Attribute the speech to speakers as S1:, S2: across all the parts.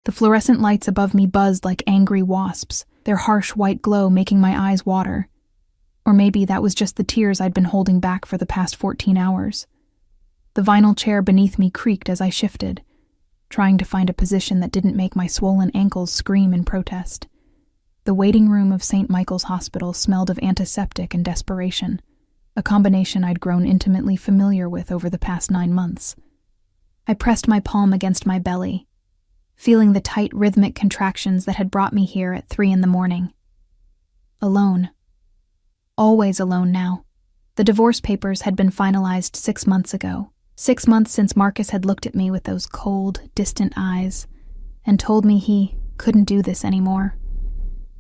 S1: The fluorescent lights above me buzzed like angry wasps, their harsh white glow making my eyes water. Or maybe that was just the tears I'd been holding back for the past 14 hours. The vinyl chair beneath me creaked as I shifted, trying to find a position that didn't make my swollen ankles scream in protest. The waiting room of St. Michael's Hospital smelled of antiseptic and desperation, a combination I'd grown intimately familiar with over the past 9 months. I pressed my palm against my belly, feeling the tight rhythmic contractions that had brought me here at 3 a.m. Alone. Always alone now. The divorce papers had been finalized 6 months ago. 6 months since Marcus had looked at me with those cold, distant eyes and told me he couldn't do this anymore.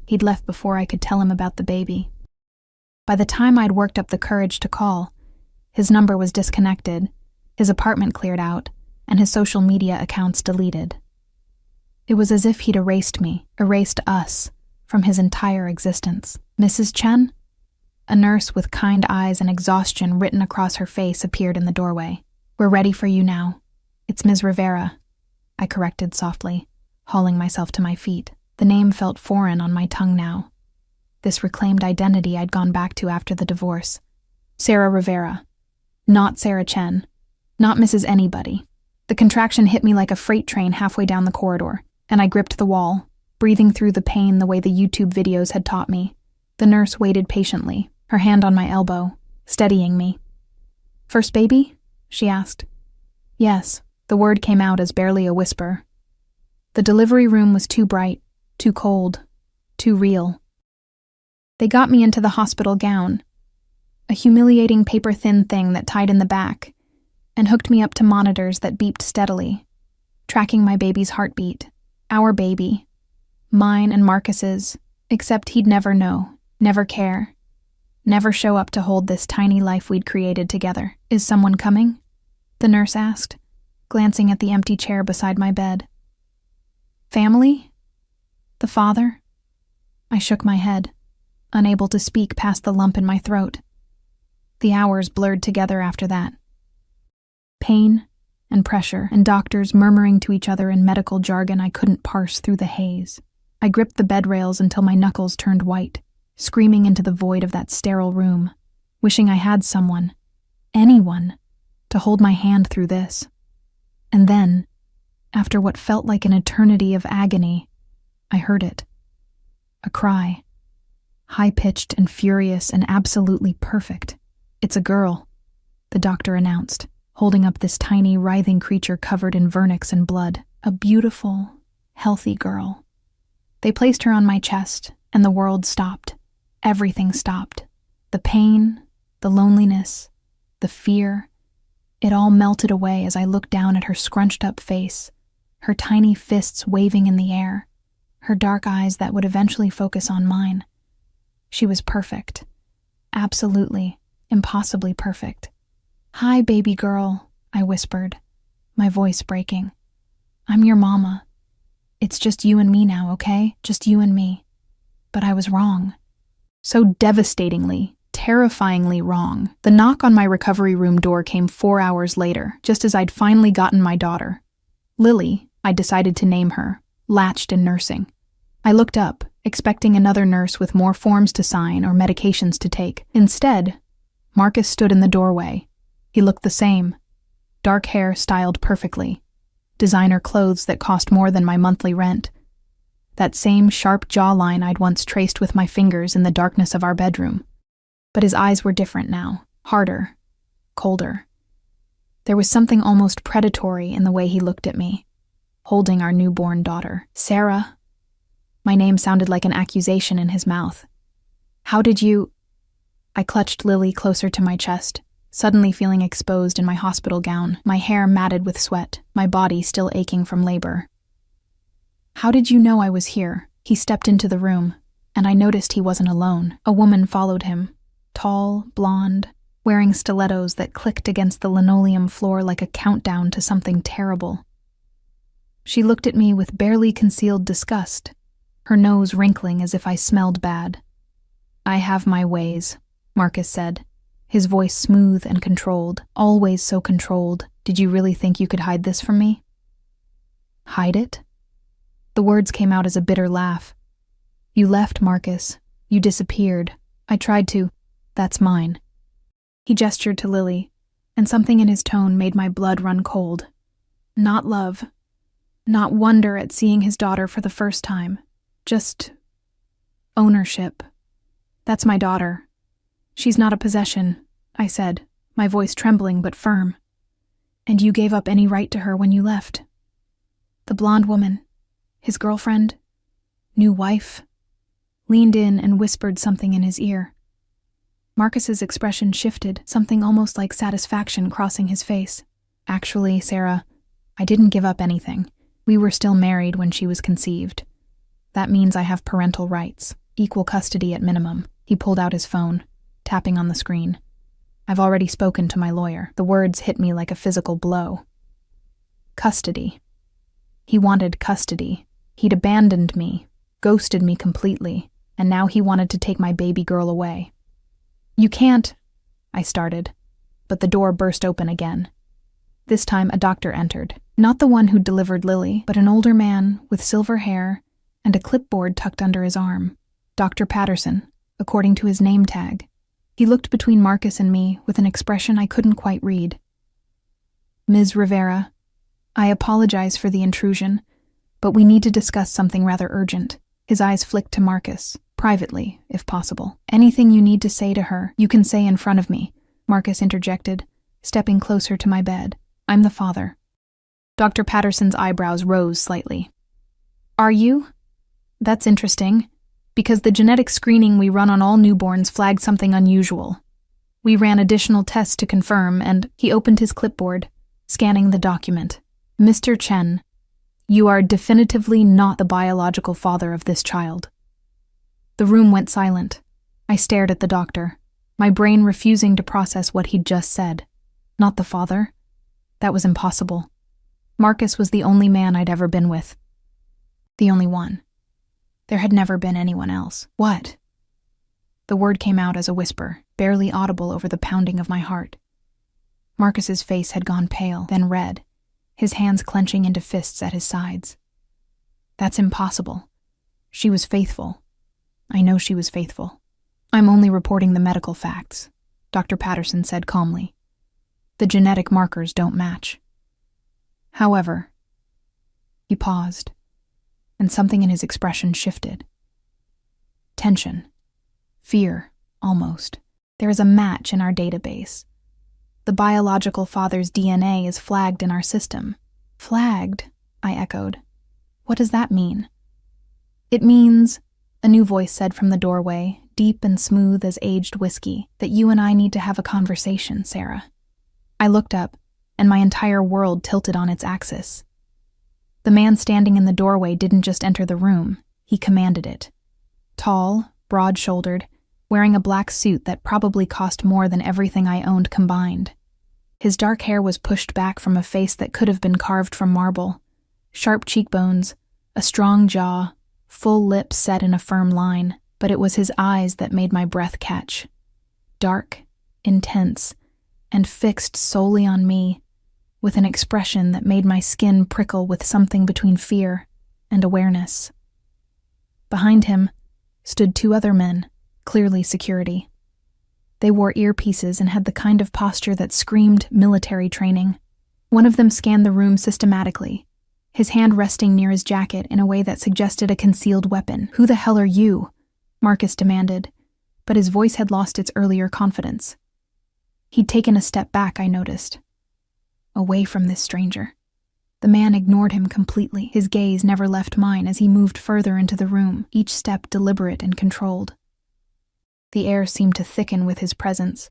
S1: He'd left before I could tell him about the baby. By the time I'd worked up the courage to call, his number was disconnected, his apartment cleared out, and his social media accounts deleted. It was as if he'd erased me, erased us, from his entire existence. Mrs. Chen? A nurse with kind eyes and exhaustion written across her face appeared in the doorway. "We're ready for you now. It's Ms. Rivera," I corrected softly, hauling myself to my feet. The name felt foreign on my tongue now. This reclaimed identity I'd gone back to after the divorce. Sarah Rivera. Not Sarah Chen. Not Mrs. Anybody. The contraction hit me like a freight train halfway down the corridor, and I gripped the wall, breathing through the pain the way the YouTube videos had taught me. The nurse waited patiently, her hand on my elbow, steadying me. "First baby?" she asked. Yes, the word came out as barely a whisper. The delivery room was too bright, too cold, too real. They got me into the hospital gown, a humiliating paper-thin thing that tied in the back, and hooked me up to monitors that beeped steadily, tracking my baby's heartbeat. Our baby. Mine and Marcus's, except he'd never know, never care, never show up to hold this tiny life we'd created together. "Is someone coming?" the nurse asked, glancing at the empty chair beside my bed. "Family? The father?" I shook my head, unable to speak past the lump in my throat. The hours blurred together after that. Pain and pressure and doctors murmuring to each other in medical jargon I couldn't parse through the haze. I gripped the bed rails until my knuckles turned white, screaming into the void of that sterile room, wishing I had someone, anyone, to hold my hand through this. And then, after what felt like an eternity of agony, I heard it. A cry. High-pitched and furious and absolutely perfect. "It's a girl," the doctor announced, holding up this tiny, writhing creature covered in vernix and blood. A beautiful, healthy girl. They placed her on my chest, and the world stopped. Everything stopped. The pain, the loneliness, the fear. It all melted away as I looked down at her scrunched-up face, her tiny fists waving in the air, her dark eyes that would eventually focus on mine. She was perfect. Absolutely, impossibly perfect. "Hi, baby girl," I whispered, my voice breaking. "I'm your mama. It's just you and me now, okay? Just you and me." But I was wrong. So devastatingly, terrifyingly wrong. The knock on my recovery room door came 4 hours later, just as I'd finally gotten my daughter. Lily, I decided to name her, latched in nursing. I looked up, expecting another nurse with more forms to sign or medications to take. Instead, Marcus stood in the doorway. He looked the same. Dark hair styled perfectly. Designer clothes that cost more than my monthly rent. That same sharp jawline I'd once traced with my fingers in the darkness of our bedroom. But his eyes were different now, harder, colder. There was something almost predatory in the way he looked at me, holding our newborn daughter. "Sarah." My name sounded like an accusation in his mouth. "How did you—" I clutched Lily closer to my chest, suddenly feeling exposed in my hospital gown, my hair matted with sweat, my body still aching from labor. "How did you know I was here?" He stepped into the room, and I noticed he wasn't alone. A woman followed him, tall, blonde, wearing stilettos that clicked against the linoleum floor like a countdown to something terrible. She looked at me with barely concealed disgust, her nose wrinkling as if I smelled bad. "I have my ways," Marcus said, his voice smooth and controlled, always so controlled. "Did you really think you could hide this from me?" "Hide it?" The words came out as a bitter laugh. You left, Marcus. You disappeared. I tried to. That's mine. He gestured to Lily, and something in his tone made my blood run cold. Not love. Not wonder at seeing his daughter for the first time. Just ownership. That's my daughter. She's not a possession, I said, my voice trembling but firm. And you gave up any right to her when you left. The blonde woman, his girlfriend, new wife, leaned in and whispered something in his ear. Marcus's expression shifted, something almost like satisfaction crossing his face. Actually, Sarah, I didn't give up anything. We were still married when she was conceived. That means I have parental rights, equal custody at minimum. He pulled out his phone, tapping on the screen. I've already spoken to my lawyer. The words hit me like a physical blow. Custody. He wanted custody. He'd abandoned me, ghosted me completely, and now he wanted to take my baby girl away. You can't, I started, but the door burst open again. This time a doctor entered, not the one who delivered Lily, but an older man with silver hair and a clipboard tucked under his arm. Dr. Patterson, according to his name tag. He looked between Marcus and me with an expression I couldn't quite read. Ms. Rivera, I apologize for the intrusion, but we need to discuss something rather urgent. His eyes flicked to Marcus, privately, if possible. Anything you need to say to her, you can say in front of me, Marcus interjected, stepping closer to my bed. I'm the father. Dr. Patterson's eyebrows rose slightly. Are you? That's interesting, because the genetic screening we run on all newborns flagged something unusual. We ran additional tests to confirm, and he opened his clipboard, scanning the document. Mr. Chen, you are definitively not the biological father of this child. The room went silent. I stared at the doctor, my brain refusing to process what he'd just said. Not the father? That was impossible. Marcus was the only man I'd ever been with. The only one. There had never been anyone else. What? The word came out as a whisper, barely audible over the pounding of my heart. Marcus's face had gone pale, then red, his hands clenching into fists at his sides. That's impossible. She was faithful. I know she was faithful. I'm only reporting the medical facts, Dr. Patterson said calmly. The genetic markers don't match. However, he paused, and something in his expression shifted. Tension. Fear, almost. There is a match in our database. The biological father's DNA is flagged in our system. Flagged, I echoed. What does that mean? It means, a new voice said from the doorway, deep and smooth as aged whiskey, that you and I need to have a conversation, Sarah. I looked up, and my entire world tilted on its axis. The man standing in the doorway didn't just enter the room, he commanded it. Tall, broad-shouldered, wearing a black suit that probably cost more than everything I owned combined. His dark hair was pushed back from a face that could have been carved from marble. Sharp cheekbones, a strong jaw, full lips set in a firm line, but it was his eyes that made my breath catch. Dark, intense, and fixed solely on me, with an expression that made my skin prickle with something between fear and awareness. Behind him stood two other men, clearly security. They wore earpieces and had the kind of posture that screamed military training. One of them scanned the room systematically, his hand resting near his jacket in a way that suggested a concealed weapon. Who the hell are you? Marcus demanded, but his voice had lost its earlier confidence. He'd taken a step back, I noticed. Away from this stranger. The man ignored him completely. His gaze never left mine as he moved further into the room, each step deliberate and controlled. The air seemed to thicken with his presence,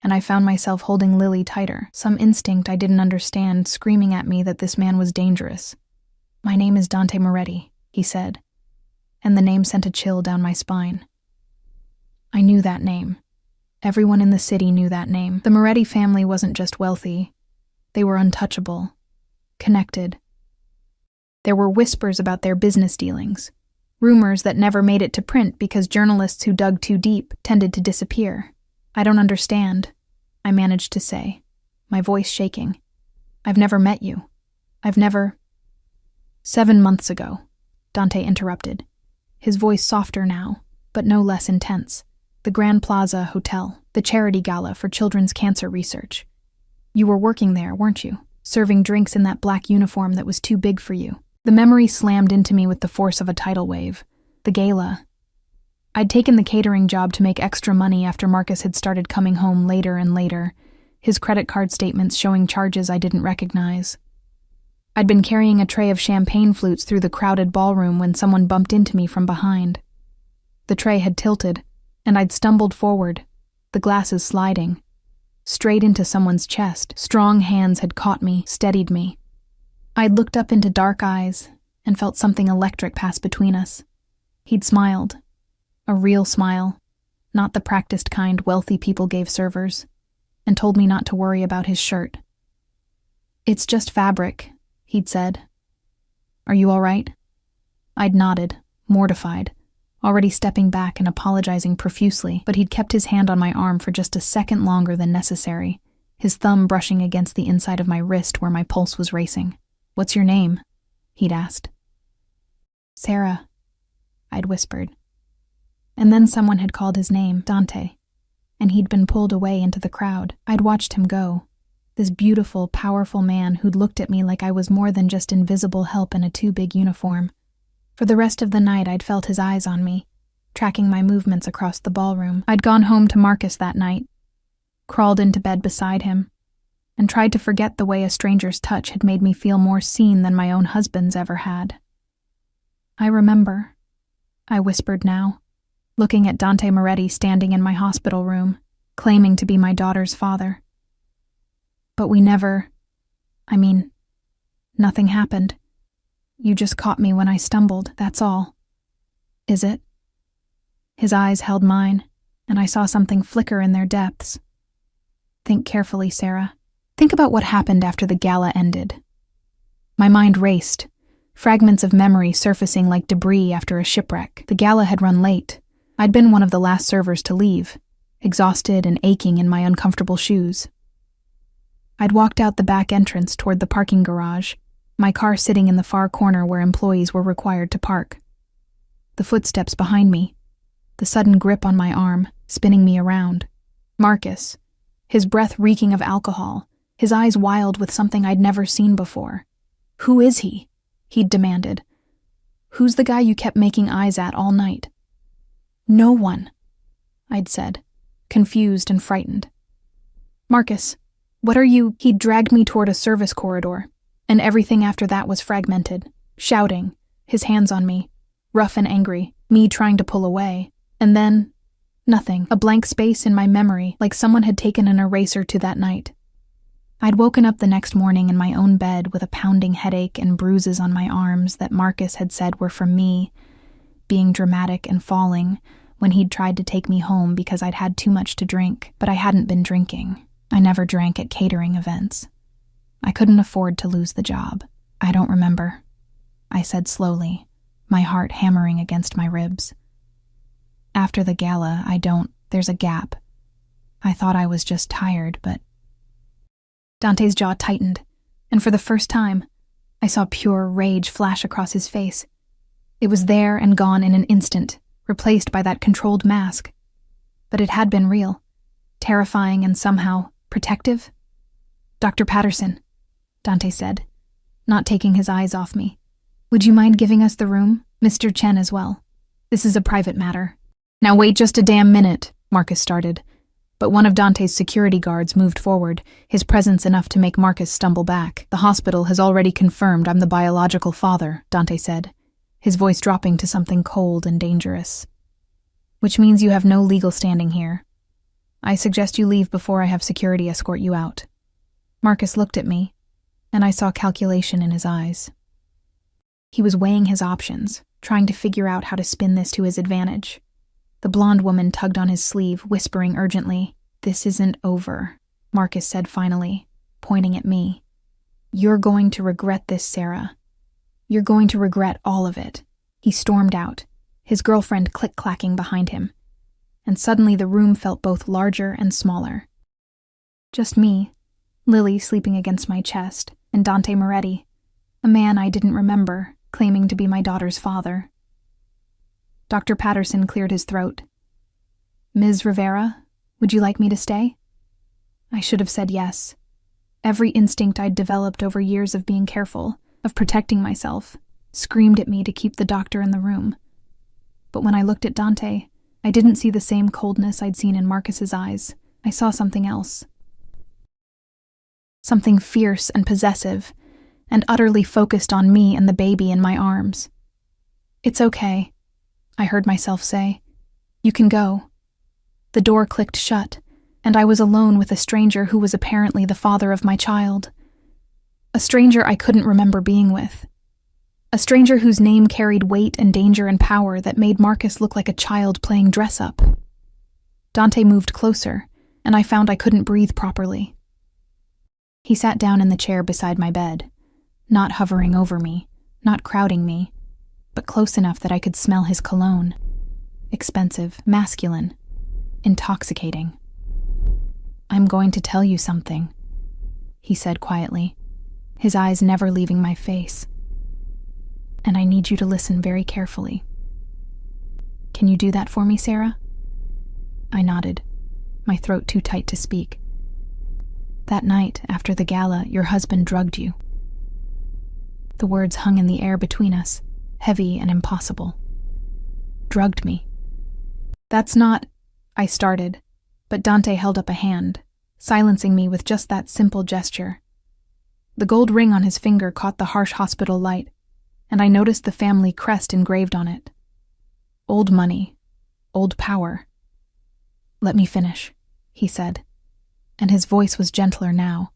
S1: and I found myself holding Lily tighter, some instinct I didn't understand screaming at me that this man was dangerous. My name is Dante Moretti, he said, and the name sent a chill down my spine. I knew that name. Everyone in the city knew that name. The Moretti family wasn't just wealthy. They were untouchable, connected. There were whispers about their business dealings, rumors that never made it to print because journalists who dug too deep tended to disappear. I don't understand, I managed to say, my voice shaking. I've never met you. 7 months ago, Dante interrupted, his voice softer now, but no less intense. The Grand Plaza Hotel, the charity gala for children's cancer research. You were working there, weren't you? Serving drinks in that black uniform that was too big for you. The memory slammed into me with the force of a tidal wave. The gala. I'd taken the catering job to make extra money after Marcus had started coming home later and later, his credit card statements showing charges I didn't recognize. I'd been carrying a tray of champagne flutes through the crowded ballroom when someone bumped into me from behind. The tray had tilted, and I'd stumbled forward, the glasses sliding, straight into someone's chest. Strong hands had caught me, steadied me. I'd looked up into dark eyes and felt something electric pass between us. He'd smiled. A real smile, not the practiced kind wealthy people gave servers, and told me not to worry about his shirt. "It's just fabric," he'd said. "Are you all right?" I'd nodded, mortified, already stepping back and apologizing profusely, but he'd kept his hand on my arm for just a second longer than necessary, his thumb brushing against the inside of my wrist where my pulse was racing. "What's your name?" he'd asked. "Sarah," I'd whispered. And then someone had called his name, Dante, and he'd been pulled away into the crowd. I'd watched him go, this beautiful, powerful man who'd looked at me like I was more than just invisible help in a too-big uniform. For the rest of the night, I'd felt his eyes on me, tracking my movements across the ballroom. I'd gone home to Marcus that night, crawled into bed beside him, and tried to forget the way a stranger's touch had made me feel more seen than my own husband's ever had. "I remember," I whispered now, looking at Dante Moretti standing in my hospital room, claiming to be my daughter's father. "But we never... nothing happened. You just caught me when I stumbled, that's all." "Is it?" His eyes held mine, and I saw something flicker in their depths. "Think carefully, Sarah. Think about what happened after the gala ended." My mind raced, fragments of memory surfacing like debris after a shipwreck. The gala had run late. I'd been one of the last servers to leave, exhausted and aching in my uncomfortable shoes. I'd walked out the back entrance toward the parking garage, my car sitting in the far corner where employees were required to park. The footsteps behind me, the sudden grip on my arm, spinning me around. Marcus, his breath reeking of alcohol, his eyes wild with something I'd never seen before. "Who is he?" he'd demanded. "Who's the guy you kept making eyes at all night?" "No one," I'd said, confused and frightened. "Marcus, what are you—" He'd dragged me toward a service corridor, and everything after that was fragmented, shouting, his hands on me, rough and angry, me trying to pull away, and then nothing, a blank space in my memory, like someone had taken an eraser to that night. I'd woken up the next morning in my own bed with a pounding headache and bruises on my arms that Marcus had said were from me, being dramatic and falling when he'd tried to take me home because I'd had too much to drink, but I hadn't been drinking. I never drank at catering events. I couldn't afford to lose the job. "I don't remember," I said slowly, my heart hammering against my ribs. "After the gala, there's a gap. I thought I was just tired, but..." Dante's jaw tightened, and for the first time, I saw pure rage flash across his face. It was there and gone in an instant, replaced by that controlled mask. But it had been real, terrifying and somehow protective. "Dr. Patterson," Dante said, not taking his eyes off me. "Would you mind giving us the room? Mr. Chen as well. This is a private matter." "Now wait just a damn minute," Marcus started, but one of Dante's security guards moved forward, his presence enough to make Marcus stumble back. "The hospital has already confirmed I'm the biological father," Dante said, his voice dropping to something cold and dangerous. "Which means you have no legal standing here. I suggest you leave before I have security escort you out." Marcus looked at me, and I saw calculation in his eyes. He was weighing his options, trying to figure out how to spin this to his advantage. The blonde woman tugged on his sleeve, whispering urgently. "This isn't over," Marcus said finally, pointing at me. "You're going to regret this, Sarah. You're going to regret all of it." He stormed out, his girlfriend click-clacking behind him, and suddenly the room felt both larger and smaller. Just me, Lily sleeping against my chest, and Dante Moretti, a man I didn't remember, claiming to be my daughter's father. Dr. Patterson cleared his throat. "Ms. Rivera, would you like me to stay?" I should have said yes. Every instinct I'd developed over years of being careful, of protecting myself, screamed at me to keep the doctor in the room. But when I looked at Dante, I didn't see the same coldness I'd seen in Marcus's eyes. I saw something else. Something fierce and possessive, and utterly focused on me and the baby in my arms. "It's okay," I heard myself say. "You can go." The door clicked shut, and I was alone with a stranger who was apparently the father of my child. A stranger I couldn't remember being with. A stranger whose name carried weight and danger and power that made Marcus look like a child playing dress-up. Dante moved closer, and I found I couldn't breathe properly. He sat down in the chair beside my bed, not hovering over me, not crowding me, but close enough that I could smell his cologne. Expensive, masculine, intoxicating. "I'm going to tell you something," he said quietly, his eyes never leaving my face. "And I need you to listen very carefully. Can you do that for me, Sarah?" I nodded, my throat too tight to speak. "That night, after the gala, your husband drugged you." The words hung in the air between us, heavy and impossible. "Drugged me." "That's not—" I started, but Dante held up a hand, silencing me with just that simple gesture. The gold ring on his finger caught the harsh hospital light, and I noticed the family crest engraved on it. Old money, old power. "Let me finish," he said, and his voice was gentler now,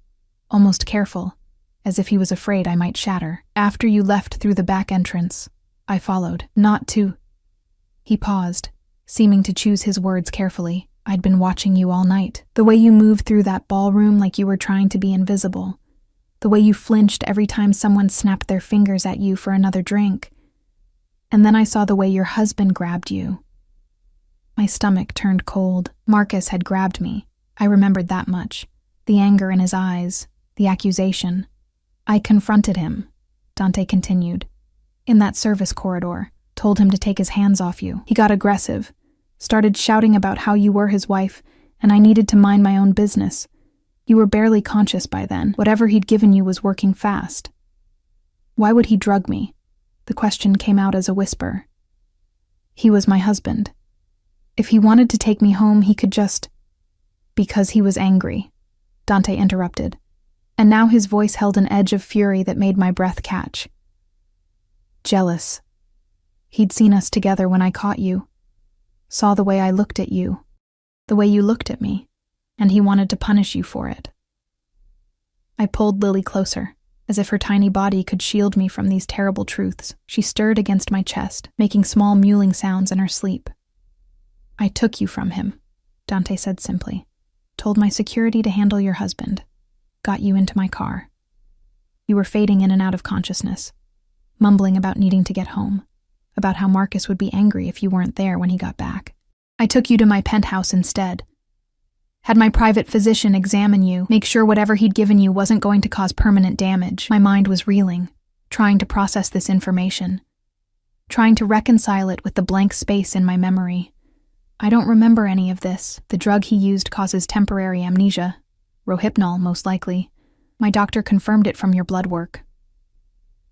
S1: almost careful, as if he was afraid I might shatter. "After you left through the back entrance, I followed, not to—" He paused, seeming to choose his words carefully. "I'd been watching you all night. The way you moved through that ballroom like you were trying to be invisible. The way you flinched every time someone snapped their fingers at you for another drink. And then I saw the way your husband grabbed you." My stomach turned cold. Marcus had grabbed me. I remembered that much. The anger in his eyes, the accusation. "I confronted him," Dante continued, "in that service corridor, told him to take his hands off you. He got aggressive, started shouting about how you were his wife, and I needed to mind my own business. You were barely conscious by then. Whatever he'd given you was working fast." "Why would he drug me?" The question came out as a whisper. "He was my husband. If he wanted to take me home, he could just—" "Because he was angry," Dante interrupted, and now his voice held an edge of fury that made my breath catch. "Jealous. He'd seen us together when I caught you. Saw the way I looked at you, the way you looked at me, and he wanted to punish you for it." I pulled Lily closer, as if her tiny body could shield me from these terrible truths. She stirred against my chest, making small mewling sounds in her sleep. "I took you from him," Dante said simply. "Told my security to handle your husband. Got you into my car. You were fading in and out of consciousness, mumbling about needing to get home, about how Marcus would be angry if you weren't there when he got back. I took you to my penthouse instead. Had my private physician examine you, make sure whatever he'd given you wasn't going to cause permanent damage." My mind was reeling, trying to process this information, trying to reconcile it with the blank space in my memory. "I don't remember any of this. The drug he used causes temporary amnesia. Rohypnol, most likely. My doctor confirmed it from your blood work."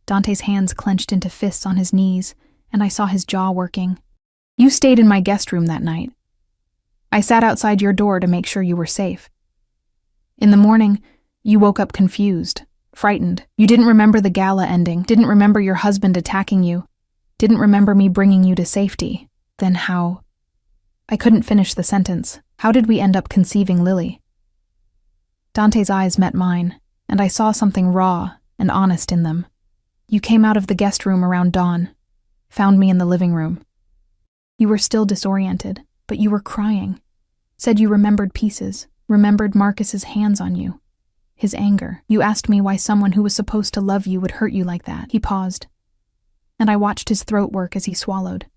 S1: Dante's hands clenched into fists on his knees, and I saw his jaw working. "You stayed in my guest room that night. I sat outside your door to make sure you were safe. In the morning, you woke up confused, frightened. You didn't remember the gala ending, didn't remember your husband attacking you, didn't remember me bringing you to safety. Then how—" I couldn't finish the sentence. "How did we end up conceiving Lily?" Dante's eyes met mine, and I saw something raw and honest in them. "You came out of the guest room around dawn, found me in the living room. You were still disoriented, but you were crying. Said you remembered pieces, remembered Marcus's hands on you, his anger. You asked me why someone who was supposed to love you would hurt you like that." He paused, and I watched his throat work as he swallowed.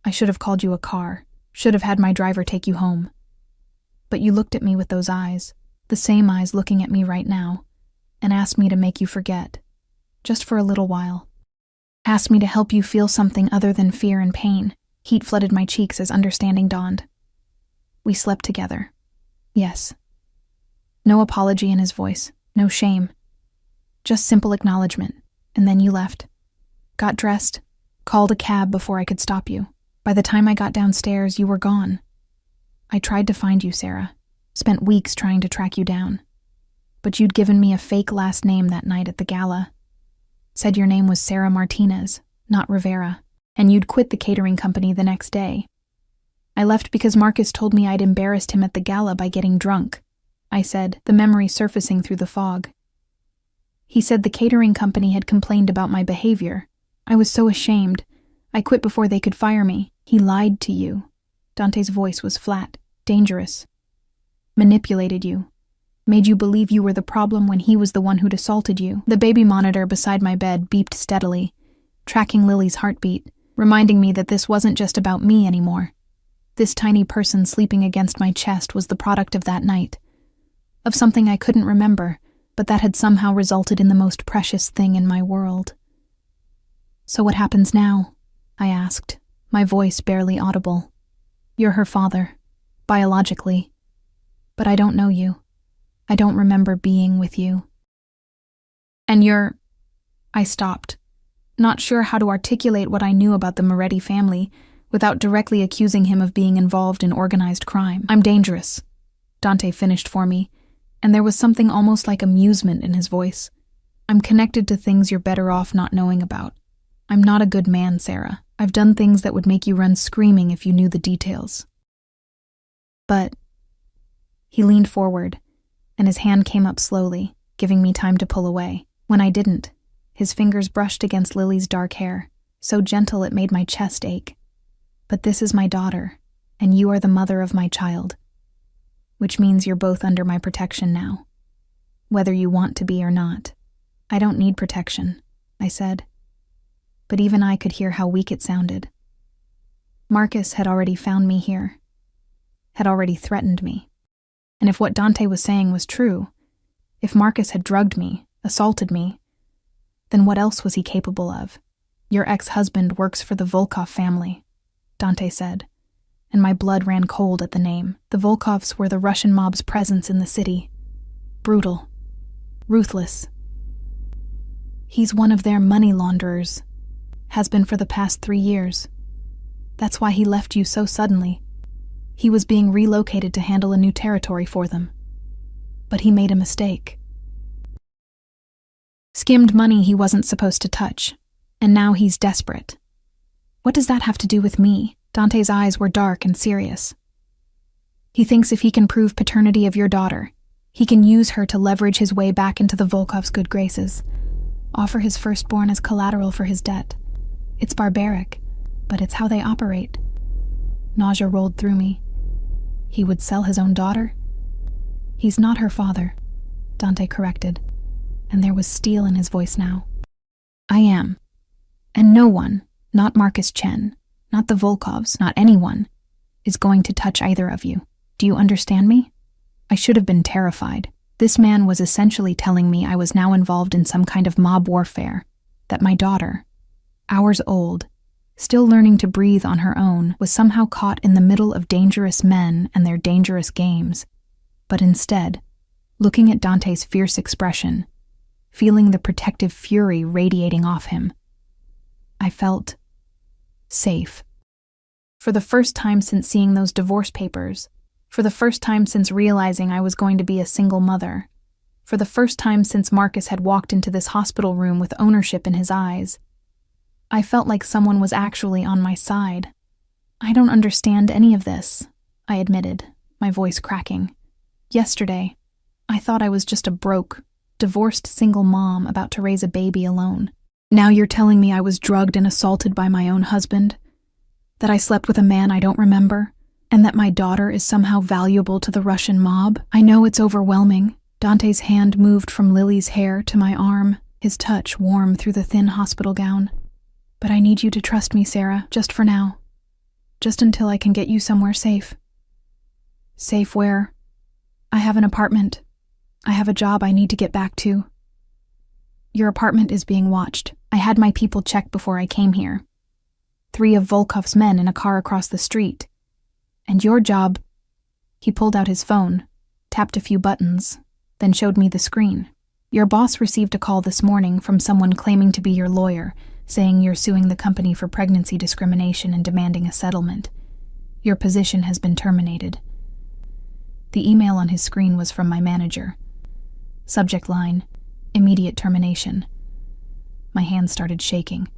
S1: "I should have called you a car, should have had my driver take you home. But you looked at me with those eyes, the same eyes looking at me right now, and asked me to make you forget, just for a little while. Asked me to help you feel something other than fear and pain. Heat flooded my cheeks as understanding dawned. We slept together. Yes. No apology in his voice, no shame. Just simple acknowledgement, and then you left. Got dressed, called a cab before I could stop you. By the time I got downstairs, you were gone. I tried to find you, Sarah. Spent weeks trying to track you down. But you'd given me a fake last name that night at the gala. Said your name was Sarah Martinez, not Rivera, and you'd quit the catering company the next day. I left because Marcus told me I'd embarrassed him at the gala by getting drunk, I said, the memory surfacing through the fog. He said the catering company had complained about my behavior. I was so ashamed. I quit before they could fire me. He lied to you. Dante's voice was flat, dangerous. Manipulated you. Made you believe you were the problem when he was the one who'd assaulted you. The baby monitor beside my bed beeped steadily, tracking Lily's heartbeat, reminding me that this wasn't just about me anymore. This tiny person sleeping against my chest was the product of that night. Of something I couldn't remember, but that had somehow resulted in the most precious thing in my world. So what happens now? I asked, my voice barely audible. You're her father, biologically. But I don't know you. I don't remember being with you. And I stopped, not sure how to articulate what I knew about the Moretti family without directly accusing him of being involved in organized crime. I'm dangerous, Dante finished for me, and there was something almost like amusement in his voice. I'm connected to things you're better off not knowing about. I'm not a good man, Sarah. I've done things that would make you run screaming if you knew the details. But he leaned forward, and his hand came up slowly, giving me time to pull away. When I didn't, his fingers brushed against Lily's dark hair, so gentle it made my chest ache. But this is my daughter, and you are the mother of my child, which means you're both under my protection now, whether you want to be or not. I don't need protection, I said. But even I could hear how weak it sounded. Marcus had already found me here, had already threatened me. And if what Dante was saying was true, if Marcus had drugged me, assaulted me, then what else was he capable of? Your ex-husband works for the Volkov family, Dante said, and my blood ran cold at the name. The Volkovs were the Russian mob's presence in the city. Brutal. Ruthless. He's one of their money launderers. Has been for the past 3 years. That's why he left you so suddenly. He was being relocated to handle a new territory for them. But he made a mistake. Skimmed money he wasn't supposed to touch, and now he's desperate. What does that have to do with me? Dante's eyes were dark and serious. He thinks if he can prove paternity of your daughter, he can use her to leverage his way back into the Volkov's good graces, offer his firstborn as collateral for his debt. It's barbaric, but it's how they operate. Nausea rolled through me. He would sell his own daughter? He's not her father, Dante corrected, and there was steel in his voice now. I am. And no one, not Marcus Chen, not the Volkovs, not anyone, is going to touch either of you. Do you understand me? I should have been terrified. This man was essentially telling me I was now involved in some kind of mob warfare, that my daughter, hours old, still learning to breathe on her own, was somehow caught in the middle of dangerous men and their dangerous games. But instead, looking at Dante's fierce expression, feeling the protective fury radiating off him, I felt safe. For the first time since seeing those divorce papers, for the first time since realizing I was going to be a single mother, for the first time since Marcus had walked into this hospital room with ownership in his eyes, I felt like someone was actually on my side. I don't understand any of this, I admitted, my voice cracking. Yesterday, I thought I was just a broke, divorced single mom about to raise a baby alone. Now you're telling me I was drugged and assaulted by my own husband, that I slept with a man I don't remember, and that my daughter is somehow valuable to the Russian mob? I know it's overwhelming. Dante's hand moved from Lily's hair to my arm, his touch warm through the thin hospital gown. But I need you to trust me, Sarah, just for now. Just until I can get you somewhere safe. Safe where? I have an apartment. I have a job I need to get back to. Your apartment is being watched, I had my people checked before I came here. 3 of Volkov's men in a car across the street. And your job—" He pulled out his phone, tapped a few buttons, then showed me the screen. "Your boss received a call this morning from someone claiming to be your lawyer, saying you're suing the company for pregnancy discrimination and demanding a settlement. Your position has been terminated." The email on his screen was from my manager. Subject line, "Immediate termination." My hands started shaking.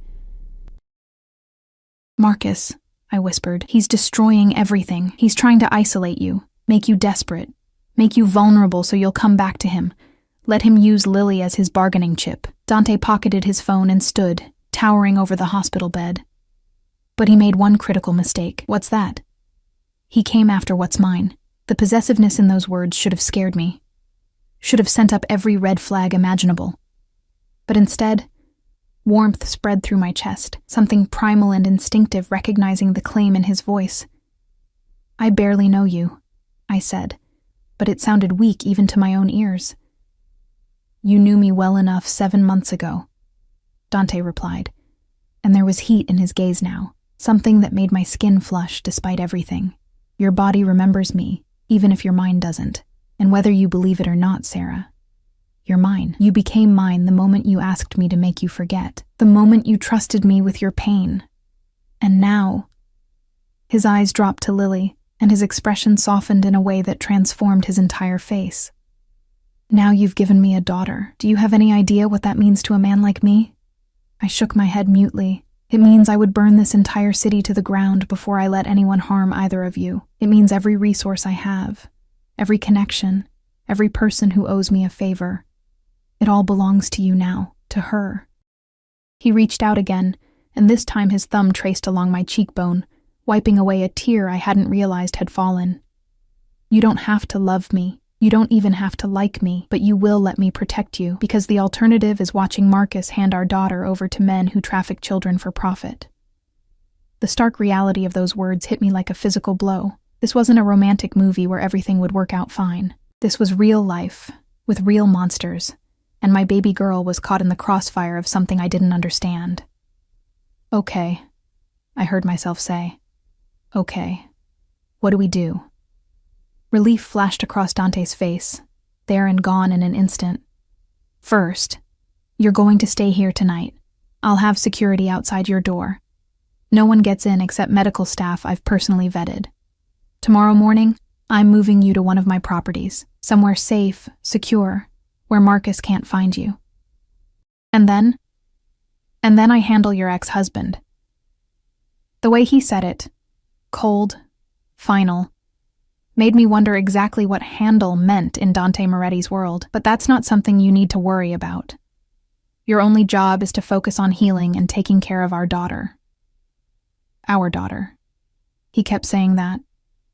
S1: "Marcus," I whispered, "he's destroying everything. He's trying to isolate you, make you desperate, make you vulnerable so you'll come back to him. Let him use Lily as his bargaining chip." Dante pocketed his phone and stood, towering over the hospital bed. But he made one critical mistake. What's that? He came after what's mine. The possessiveness in those words should have scared me. Should have sent up every red flag imaginable. But instead, warmth spread through my chest, something primal and instinctive recognizing the claim in his voice. "I barely know you," I said, but it sounded weak even to my own ears. "You knew me well enough 7 months ago," Dante replied, and there was heat in his gaze now, something that made my skin flush despite everything. "Your body remembers me, even if your mind doesn't. And whether you believe it or not, Sarah, you're mine. You became mine the moment you asked me to make you forget, the moment you trusted me with your pain. And now—" His eyes dropped to Lily, and his expression softened in a way that transformed his entire face. "Now you've given me a daughter. Do you have any idea what that means to a man like me?" I shook my head mutely. "It means I would burn this entire city to the ground before I let anyone harm either of you. It means every resource I have, every connection, every person who owes me a favor. It all belongs to you now, to her." He reached out again, and this time his thumb traced along my cheekbone, wiping away a tear I hadn't realized had fallen. "You don't have to love me. You don't even have to like me, but you will let me protect you, because the alternative is watching Marcus hand our daughter over to men who traffic children for profit." The stark reality of those words hit me like a physical blow. This wasn't a romantic movie where everything would work out fine. This was real life, with real monsters, and my baby girl was caught in the crossfire of something I didn't understand. "Okay," I heard myself say. "Okay. What do we do?" Relief flashed across Dante's face, there and gone in an instant. "First, you're going to stay here tonight. I'll have security outside your door. No one gets in except medical staff I've personally vetted. Tomorrow morning, I'm moving you to one of my properties, somewhere safe, secure, where Marcus can't find you. And then I handle your ex-husband." The way he said it, cold, final, made me wonder exactly what handle meant in Dante Moretti's world, but that's not something you need to worry about. Your only job is to focus on healing and taking care of our daughter. Our daughter. He kept saying that,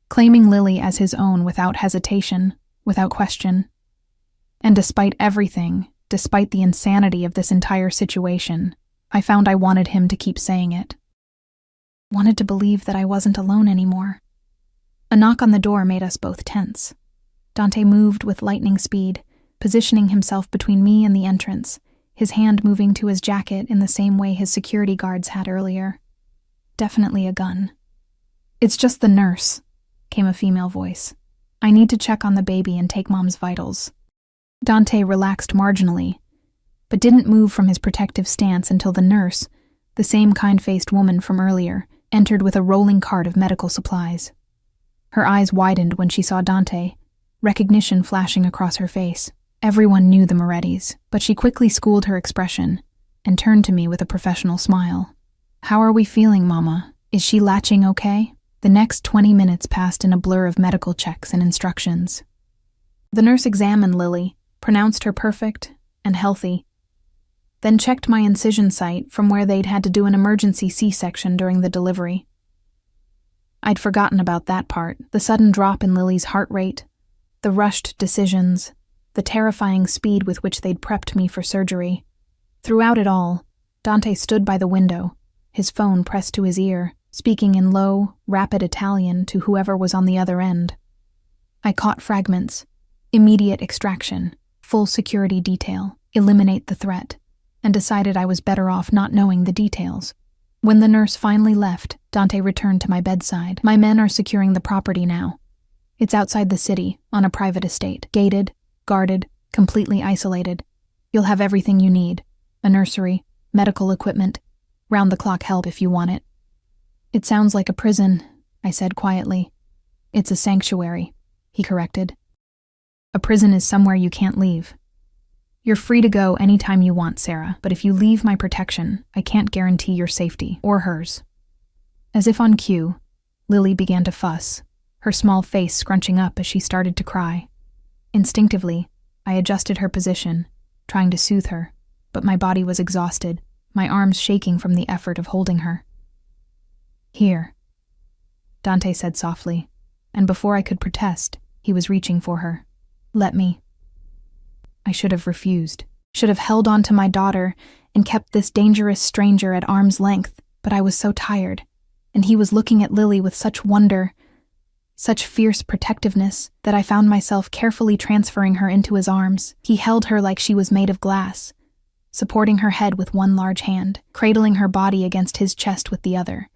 S1: claiming Lily as his own without hesitation, without question. And despite everything, despite the insanity of this entire situation, I found I wanted him to keep saying it. Wanted to believe that I wasn't alone anymore. A knock on the door made us both tense. Dante moved with lightning speed, positioning himself between me and the entrance, his hand moving to his jacket in the same way his security guards had earlier. Definitely a gun. "It's just the nurse," came a female voice. "I need to check on the baby and take Mom's vitals." Dante relaxed marginally, but didn't move from his protective stance until the nurse, the same kind-faced woman from earlier, entered with a rolling cart of medical supplies. Her eyes widened when she saw Dante, recognition flashing across her face. Everyone knew the Morettis, but she quickly schooled her expression and turned to me with a professional smile. "How are we feeling, Mama? Is she latching okay?" The next 20 minutes passed in a blur of medical checks and instructions. The nurse examined Lily, pronounced her perfect and healthy, then checked my incision site from where they'd had to do an emergency C-section during the delivery. I'd forgotten about that part, the sudden drop in Lily's heart rate, the rushed decisions, the terrifying speed with which they'd prepped me for surgery. Throughout it all, Dante stood by the window, his phone pressed to his ear, speaking in low, rapid Italian to whoever was on the other end. I caught fragments: immediate extraction, full security detail, eliminate the threat, and decided I was better off not knowing the details. When the nurse finally left, Dante returned to my bedside. My men are securing the property now. It's outside the city, on a private estate, gated, guarded, completely isolated. You'll have everything you need: a nursery, medical equipment, round-the-clock help if you want it. It sounds like a prison, I said quietly. It's a sanctuary, he corrected. A prison is somewhere you can't leave. You're free to go anytime you want, Sarah, but if you leave my protection, I can't guarantee your safety, or hers. As if on cue, Lily began to fuss, her small face scrunching up as she started to cry. Instinctively, I adjusted her position, trying to soothe her, but my body was exhausted, my arms shaking from the effort of holding her. Here, Dante said softly, and before I could protest, he was reaching for her. Let me. I should have refused, should have held on to my daughter and kept this dangerous stranger at arm's length, but I was so tired, and he was looking at Lily with such wonder, such fierce protectiveness, that I found myself carefully transferring her into his arms. He held her like she was made of glass, supporting her head with one large hand, cradling her body against his chest with the other.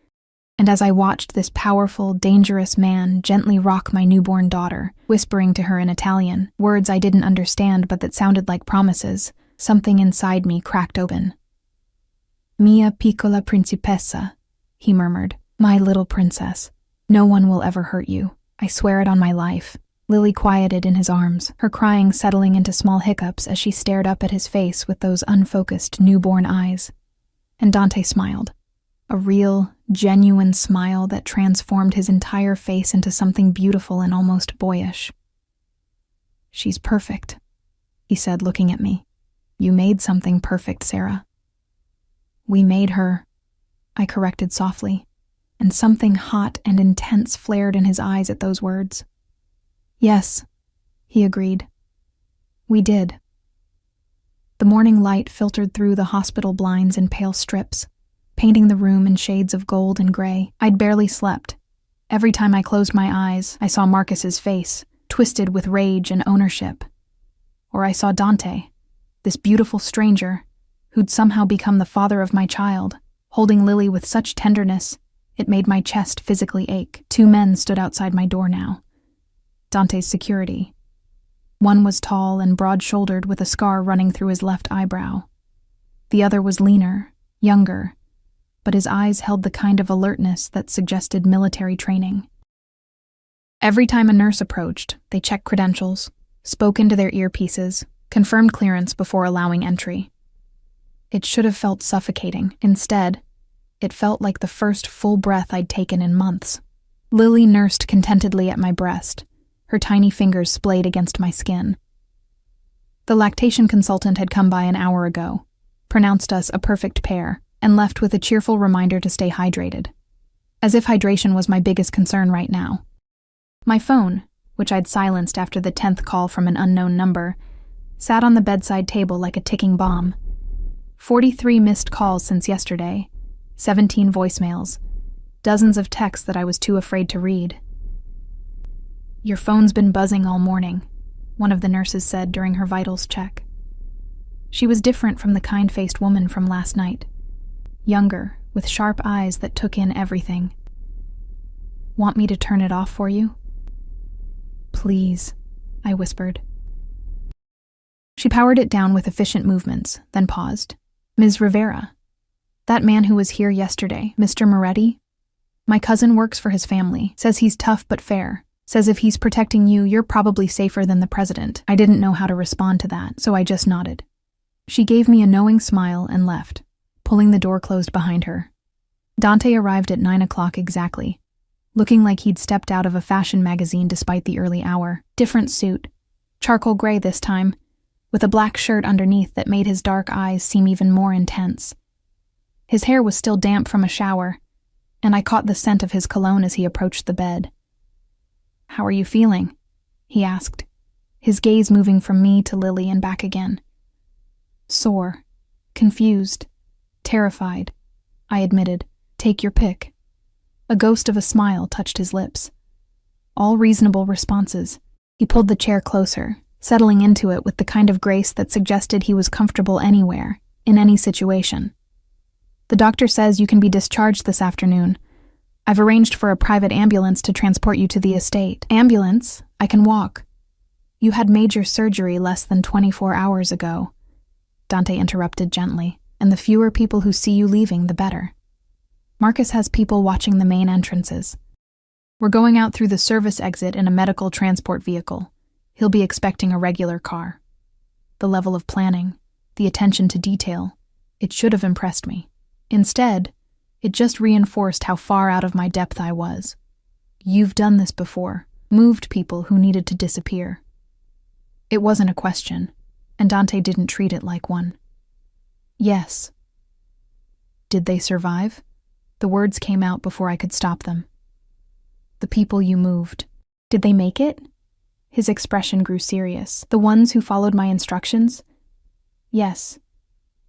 S1: And as I watched this powerful, dangerous man gently rock my newborn daughter, whispering to her in Italian, words I didn't understand but that sounded like promises, something inside me cracked open. Mia piccola principessa, he murmured. My little princess. No one will ever hurt you. I swear it on my life. Lily quieted in his arms, her crying settling into small hiccups as she stared up at his face with those unfocused, newborn eyes. And Dante smiled. A real, genuine smile that transformed his entire face into something beautiful and almost boyish. She's perfect, he said, looking at me. You made something perfect, Sarah. We made her, I corrected softly, and something hot and intense flared in his eyes at those words. Yes, he agreed. We did. The morning light filtered through the hospital blinds in pale strips, painting the room in shades of gold and gray. I'd barely slept. Every time I closed my eyes, I saw Marcus's face, twisted with rage and ownership. Or I saw Dante, this beautiful stranger, who'd somehow become the father of my child, holding Lily with such tenderness, it made my chest physically ache. 2 men stood outside my door now. Dante's security. One was tall and broad-shouldered with a scar running through his left eyebrow. The other was leaner, younger, but his eyes held the kind of alertness that suggested military training. Every time a nurse approached, they checked credentials, spoke into their earpieces, confirmed clearance before allowing entry. It should have felt suffocating. Instead, it felt like the first full breath I'd taken in months. Lily nursed contentedly at my breast, her tiny fingers splayed against my skin. The lactation consultant had come by an hour ago, pronounced us a perfect pair, and left with a cheerful reminder to stay hydrated. As if hydration was my biggest concern right now. My phone, which I'd silenced after the 10th call from an unknown number, sat on the bedside table like a ticking bomb. 43 missed calls since yesterday, 17 voicemails, dozens of texts that I was too afraid to read. Your phone's been buzzing all morning, one of the nurses said during her vitals check. She was different from the kind-faced woman from last night. Younger, with sharp eyes that took in everything. Want me to turn it off for you? Please, I whispered. She powered it down with efficient movements, then paused. Ms. Rivera. That man who was here yesterday, Mr. Moretti? My cousin works for his family, says he's tough but fair, says if he's protecting you, you're probably safer than the president. I didn't know how to respond to that, so I just nodded. She gave me a knowing smile and left, pulling the door closed behind her. Dante arrived at 9 o'clock exactly, looking like he'd stepped out of a fashion magazine despite the early hour. Different suit, charcoal gray this time, with a black shirt underneath that made his dark eyes seem even more intense. His hair was still damp from a shower, and I caught the scent of his cologne as he approached the bed. How are you feeling? He asked, his gaze moving from me to Lily and back again. Sore, confused, terrified, I admitted. Take your pick. A ghost of a smile touched his lips. All reasonable responses. He pulled the chair closer, settling into it with the kind of grace that suggested he was comfortable anywhere, in any situation. The doctor says you can be discharged this afternoon. I've arranged for a private ambulance to transport you to the estate. Ambulance? I can walk. You had major surgery less than 24 hours ago. Dante interrupted gently, and the fewer people who see you leaving, the better. Marcus has people watching the main entrances. We're going out through the service exit in a medical transport vehicle. He'll be expecting a regular car. The level of planning, the attention to detail, it should have impressed me. Instead, it just reinforced how far out of my depth I was. You've done this before, moved people who needed to disappear. It wasn't a question, and Dante didn't treat it like one. Yes. Did they survive? The words came out before I could stop them. The people you moved. Did they make it? His expression grew serious. The ones who followed my instructions? Yes.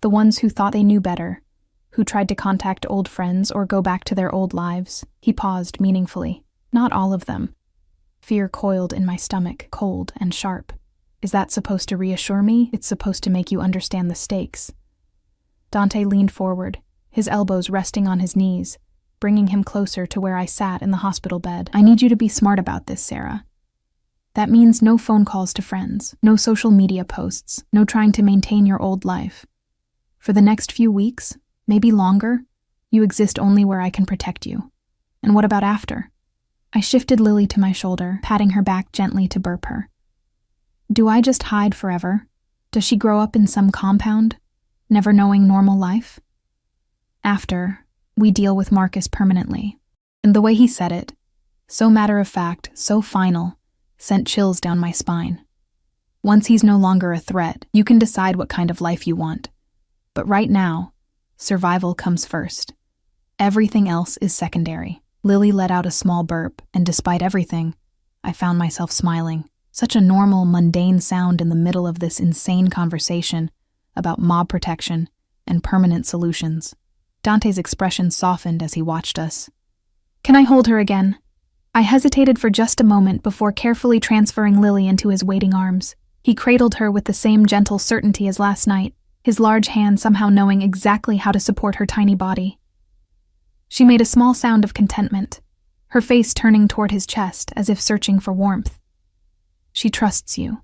S1: The ones who thought they knew better, who tried to contact old friends or go back to their old lives. He paused meaningfully. Not all of them. Fear coiled in my stomach, cold and sharp. Is that supposed to reassure me? It's supposed to make you understand the stakes. Dante leaned forward, his elbows resting on his knees, bringing him closer to where I sat in the hospital bed. I need you to be smart about this, Sarah. That means no phone calls to friends, no social media posts, no trying to maintain your old life. For the next few weeks, maybe longer, you exist only where I can protect you. And what about after? I shifted Lily to my shoulder, patting her back gently to burp her. Do I just hide forever? Does she grow up in some compound, never knowing normal life? After, we deal with Marcus permanently. And the way he said it, so matter-of-fact, so final, sent chills down my spine. Once he's no longer a threat, you can decide what kind of life you want. But right now, survival comes first. Everything else is secondary. Lily let out a small burp, and despite everything, I found myself smiling. Such a normal, mundane sound in the middle of this insane conversation about mob protection and permanent solutions. Dante's expression softened as he watched us. Can I hold her again? I hesitated for just a moment before carefully transferring Lily into his waiting arms. He cradled her with the same gentle certainty as last night, his large hand somehow knowing exactly how to support her tiny body. She made a small sound of contentment, her face turning toward his chest as if searching for warmth. She trusts you,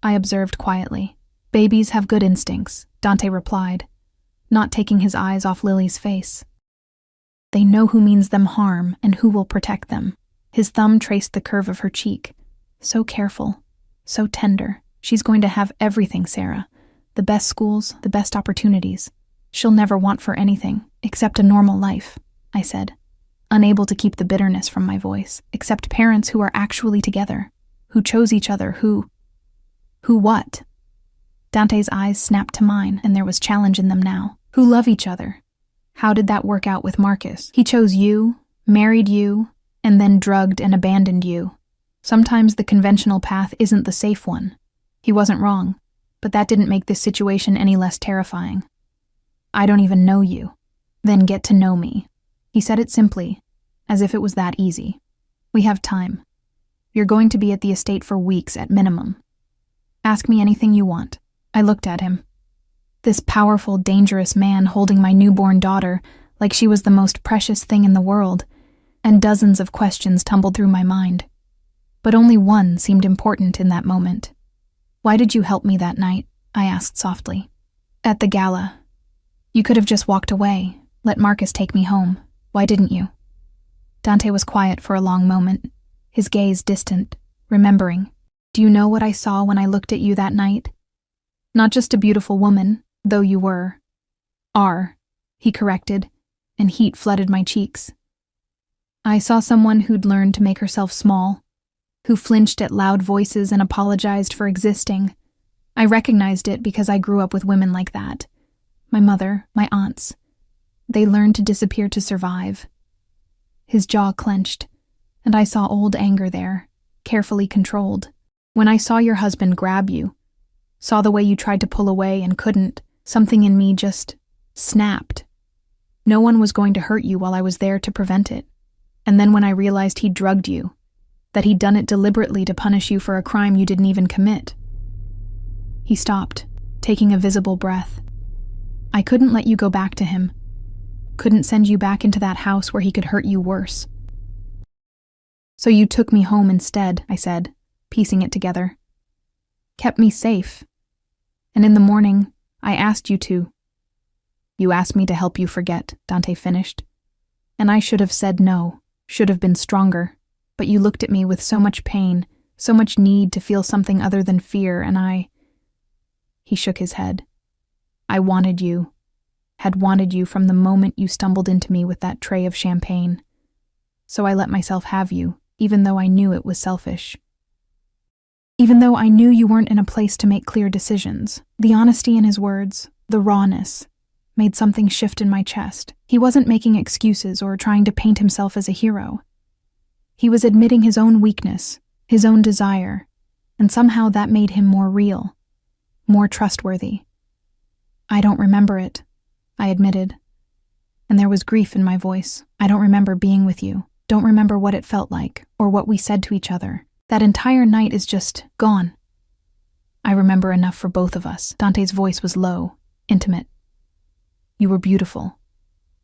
S1: I observed quietly. Babies have good instincts, Dante replied, not taking his eyes off Lily's face. They know who means them harm and who will protect them. His thumb traced the curve of her cheek. So careful, so tender. She's going to have everything, Sarah. The best schools, the best opportunities. She'll never want for anything, except a normal life, I said, unable to keep the bitterness from my voice. Except parents who are actually together, who chose each other, who what? Dante's eyes snapped to mine, and there was challenge in them now. Who love each other. How did that work out with Marcus? He chose you, married you, and then drugged and abandoned you. Sometimes the conventional path isn't the safe one. He wasn't wrong, but that didn't make this situation any less terrifying. I don't even know you. Then get to know me. He said it simply, as if it was that easy. We have time. You're going to be at the estate for weeks at minimum. Ask me anything you want. I looked at him. This powerful, dangerous man holding my newborn daughter like she was the most precious thing in the world, and dozens of questions tumbled through my mind. But only one seemed important in that moment. Why did you help me that night? I asked softly. At the gala. You could have just walked away, let Marcus take me home. Why didn't you? Dante was quiet for a long moment, his gaze distant, remembering. Do you know what I saw when I looked at you that night? Not just a beautiful woman, though you were. Are, he corrected, and heat flooded my cheeks. I saw someone who'd learned to make herself small, who flinched at loud voices and apologized for existing. I recognized it because I grew up with women like that. My mother, my aunts. They learned to disappear to survive. His jaw clenched, and I saw old anger there, carefully controlled. When I saw your husband grab you, saw the way you tried to pull away and couldn't, something in me just snapped. No one was going to hurt you while I was there to prevent it. And then when I realized he'd drugged you, that he'd done it deliberately to punish you for a crime you didn't even commit. He stopped, taking a visible breath. I couldn't let you go back to him. Couldn't send you back into that house where he could hurt you worse. So you took me home instead, I said, piecing it together. Kept me safe. And in the morning, I asked you to. You asked me to help you forget, Dante finished. And I should have said no, should have been stronger. But you looked at me with so much pain, so much need to feel something other than fear, and He shook his head. I wanted you. Had wanted you from the moment you stumbled into me with that tray of champagne. So I let myself have you, even though I knew it was selfish. Even though I knew you weren't in a place to make clear decisions. The honesty in his words, the rawness, made something shift in my chest. He wasn't making excuses or trying to paint himself as a hero. He was admitting his own weakness, his own desire, and somehow that made him more real, more trustworthy. I don't remember it, I admitted, and there was grief in my voice. I don't remember being with you, don't remember what it felt like, or what we said to each other. That entire night is just gone. I remember enough for both of us. Dante's voice was low, intimate. You were beautiful,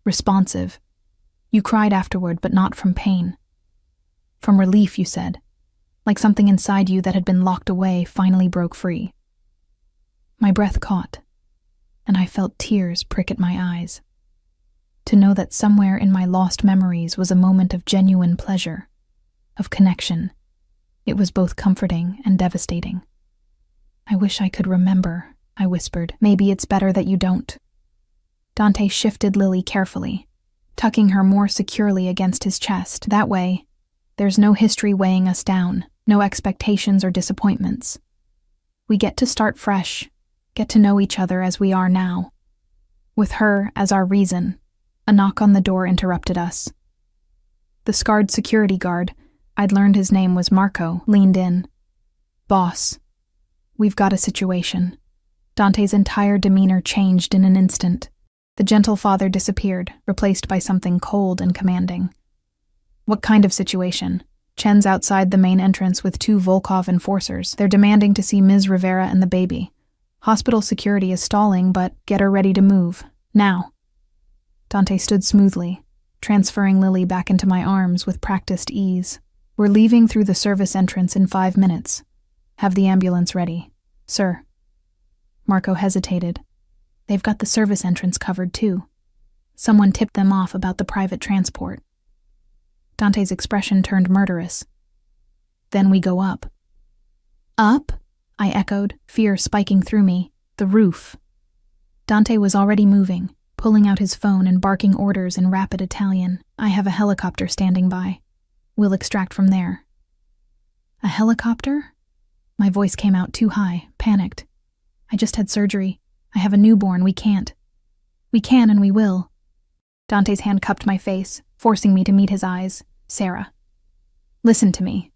S1: responsive. You cried afterward, but not from pain. From relief, you said, like something inside you that had been locked away finally broke free. My breath caught, and I felt tears prick at my eyes. To know that somewhere in my lost memories was a moment of genuine pleasure, of connection. It was both comforting and devastating. I wish I could remember, I whispered. Maybe it's better that you don't. Dante shifted Lily carefully, tucking her more securely against his chest. That way, there's no history weighing us down, no expectations or disappointments. We get to start fresh, get to know each other as we are now. With her as our reason, a knock on the door interrupted us. The scarred security guard, I'd learned his name was Marco, leaned in. Boss, we've got a situation. Dante's entire demeanor changed in an instant. The gentle father disappeared, replaced by something cold and commanding. What kind of situation? Chen's outside the main entrance with 2 Volkov enforcers. They're demanding to see Ms. Rivera and the baby. Hospital security is stalling, but get her ready to move. Now. Dante stood smoothly, transferring Lily back into my arms with practiced ease. We're leaving through the service entrance in 5 minutes. Have the ambulance ready. Sir. Marco hesitated. They've got the service entrance covered too. Someone tipped them off about the private transport. Dante's expression turned murderous. Then we go up. Up? I echoed, fear spiking through me. The roof. Dante was already moving, pulling out his phone and barking orders in rapid Italian. I have a helicopter standing by. We'll extract from there. A helicopter? My voice came out too high, panicked. I just had surgery. I have a newborn. We can't. We can and we will. Dante's hand cupped my face, forcing me to meet his eyes. Sarah, listen to me.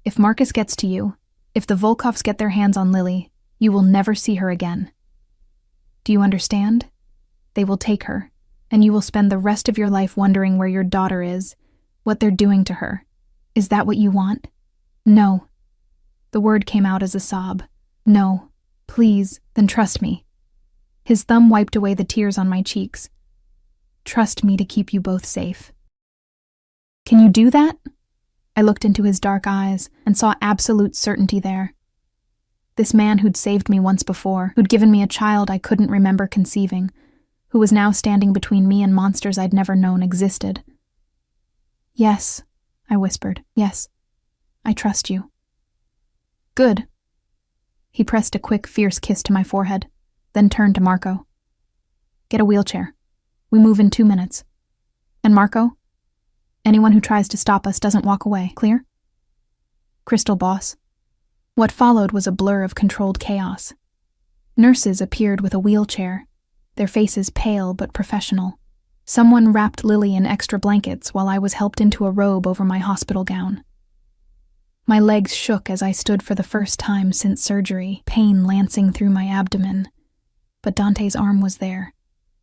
S1: If Marcus gets to you, if the Volkovs get their hands on Lily, you will never see her again. Do you understand? They will take her, and you will spend the rest of your life wondering where your daughter is, what they're doing to her. Is that what you want? No. The word came out as a sob. No. Please, then trust me. His thumb wiped away the tears on my cheeks. Trust me to keep you both safe. Can you do that? I looked into his dark eyes and saw absolute certainty there. This man who'd saved me once before, who'd given me a child I couldn't remember conceiving, who was now standing between me and monsters I'd never known existed. Yes, I whispered. Yes, I trust you. Good. He pressed a quick, fierce kiss to my forehead, then turned to Marco. Get a wheelchair. We move in 2 minutes. And Marco? Anyone who tries to stop us doesn't walk away, clear? Crystal, boss. What followed was a blur of controlled chaos. Nurses appeared with a wheelchair, their faces pale but professional. Someone wrapped Lily in extra blankets while I was helped into a robe over my hospital gown. My legs shook as I stood for the first time since surgery, pain lancing through my abdomen. But Dante's arm was there,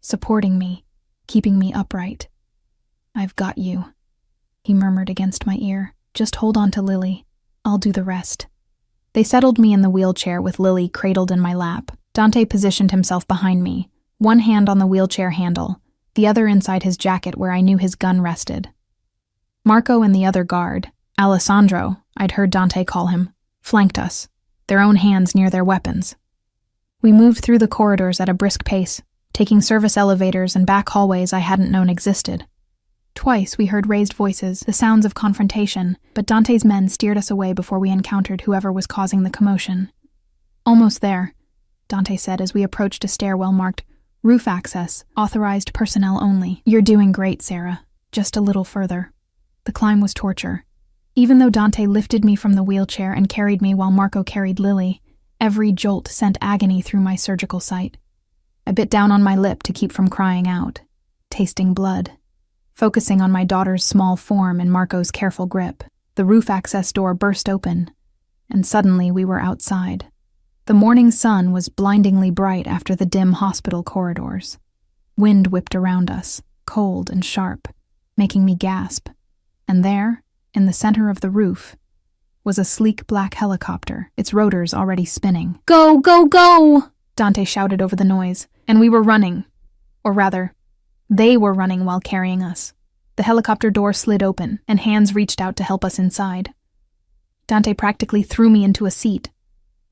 S1: supporting me, keeping me upright. I've got you, he murmured against my ear. Just hold on to Lily. I'll do the rest. They settled me in the wheelchair with Lily cradled in my lap. Dante positioned himself behind me, one hand on the wheelchair handle, the other inside his jacket where I knew his gun rested. Marco and the other guard, Alessandro, I'd heard Dante call him, flanked us, their own hands near their weapons. We moved through the corridors at a brisk pace, taking service elevators and back hallways I hadn't known existed. Twice we heard raised voices, the sounds of confrontation, but Dante's men steered us away before we encountered whoever was causing the commotion. "Almost there," Dante said as we approached a stairwell marked "Roof Access, Authorized Personnel Only." "You're doing great, Sarah. Just a little further." The climb was torture. Even though Dante lifted me from the wheelchair and carried me while Marco carried Lily, every jolt sent agony through my surgical sight. I bit down on my lip to keep from crying out, tasting blood. Focusing on my daughter's small form in Marco's careful grip, the roof access door burst open, and suddenly we were outside. The morning sun was blindingly bright after the dim hospital corridors. Wind whipped around us, cold and sharp, making me gasp. And there, in the center of the roof, was a sleek black helicopter, its rotors already spinning. "Go, go, go!" Dante shouted over the noise, and we were running. Or rather, they were running while carrying us. The helicopter door slid open, and hands reached out to help us inside. Dante practically threw me into a seat,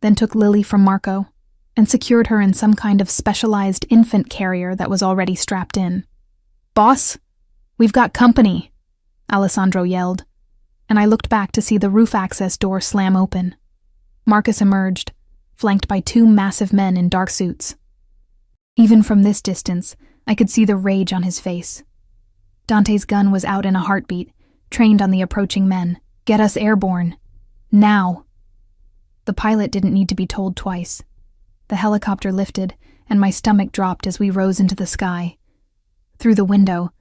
S1: then took Lily from Marco, and secured her in some kind of specialized infant carrier that was already strapped in. "Boss, we've got company," Alessandro yelled, and I looked back to see the roof access door slam open. Marcus emerged, flanked by two massive men in dark suits. Even from this distance, I could see the rage on his face. Dante's gun was out in a heartbeat, trained on the approaching men. "Get us airborne. Now." The pilot didn't need to be told twice. The helicopter lifted, and my stomach dropped as we rose into the sky. Through the window,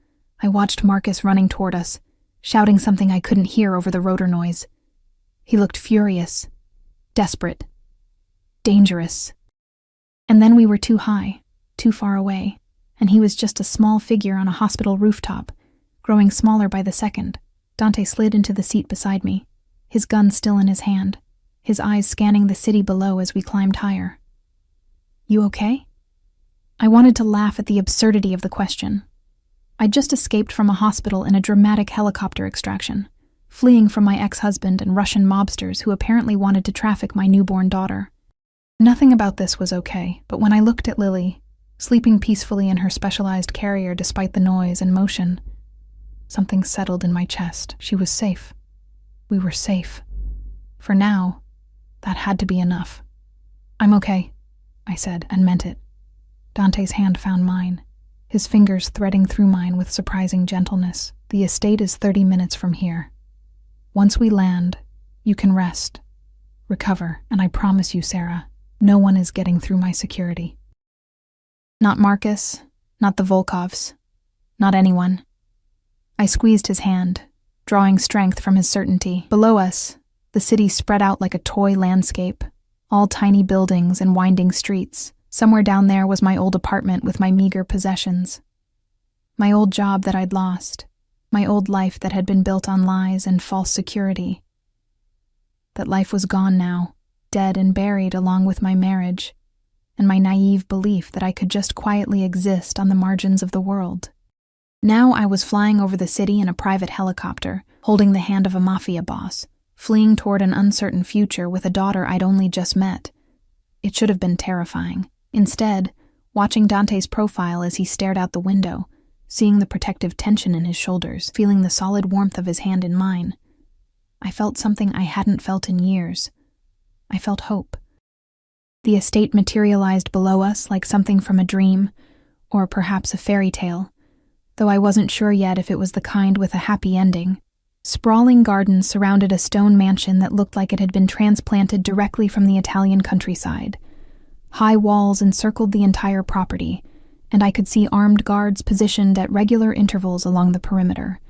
S1: I watched Marcus running toward us, shouting something I couldn't hear over the rotor noise. He looked furious, desperate, dangerous. And then we were too high, too far away, and he was just a small figure on a hospital rooftop, growing smaller by the second. Dante slid into the seat beside me, his gun still in his hand, his eyes scanning the city below as we climbed higher. "You okay?" I wanted to laugh at the absurdity of the question. I'd just escaped from a hospital in a dramatic helicopter extraction, fleeing from my ex-husband and Russian mobsters who apparently wanted to traffic my newborn daughter. Nothing about this was okay, but when I looked at Lily, sleeping peacefully in her specialized carrier despite the noise and motion, something settled in my chest. She was safe. We were safe. For now, that had to be enough. "I'm okay," I said, and meant it. Dante's hand found mine, his fingers threading through mine with surprising gentleness. "The estate is 30 minutes from here. Once we land, you can rest, recover, and I promise you, Sarah, no one is getting through my security." Not Marcus, not the Volkovs, not anyone. I squeezed his hand, drawing strength from his certainty. Below us, the city spread out like a toy landscape, all tiny buildings and winding streets. Somewhere down there was my old apartment with my meager possessions. My old job that I'd lost, my old life that had been built on lies and false security. That life was gone now, dead and buried along with my marriage, and my naive belief that I could just quietly exist on the margins of the world. Now I was flying over the city in a private helicopter, holding the hand of a Mafia boss, fleeing toward an uncertain future with a daughter I'd only just met. It should have been terrifying. Instead, watching Dante's profile as he stared out the window, seeing the protective tension in his shoulders, feeling the solid warmth of his hand in mine, I felt something I hadn't felt in years. I felt hope. The estate materialized below us like something from a dream, or perhaps a fairy tale, though I wasn't sure yet if it was the kind with a happy ending. Sprawling gardens surrounded a stone mansion that looked like it had been transplanted directly from the Italian countryside. High walls encircled the entire property, and I could see armed guards positioned at regular intervals along the perimeter.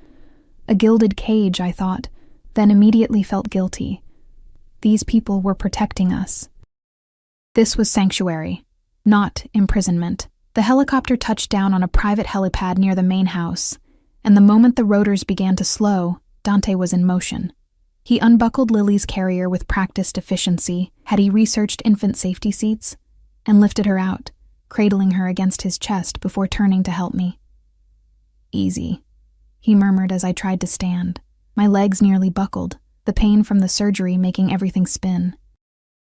S1: A gilded cage, I thought, then immediately felt guilty. These people were protecting us. This was sanctuary, not imprisonment. The helicopter touched down on a private helipad near the main house, and the moment the rotors began to slow, Dante was in motion. He unbuckled Lily's carrier with practiced efficiency, had he researched infant safety seats, and lifted her out, cradling her against his chest before turning to help me. "Easy," he murmured as I tried to stand. My legs nearly buckled, the pain from the surgery making everything spin.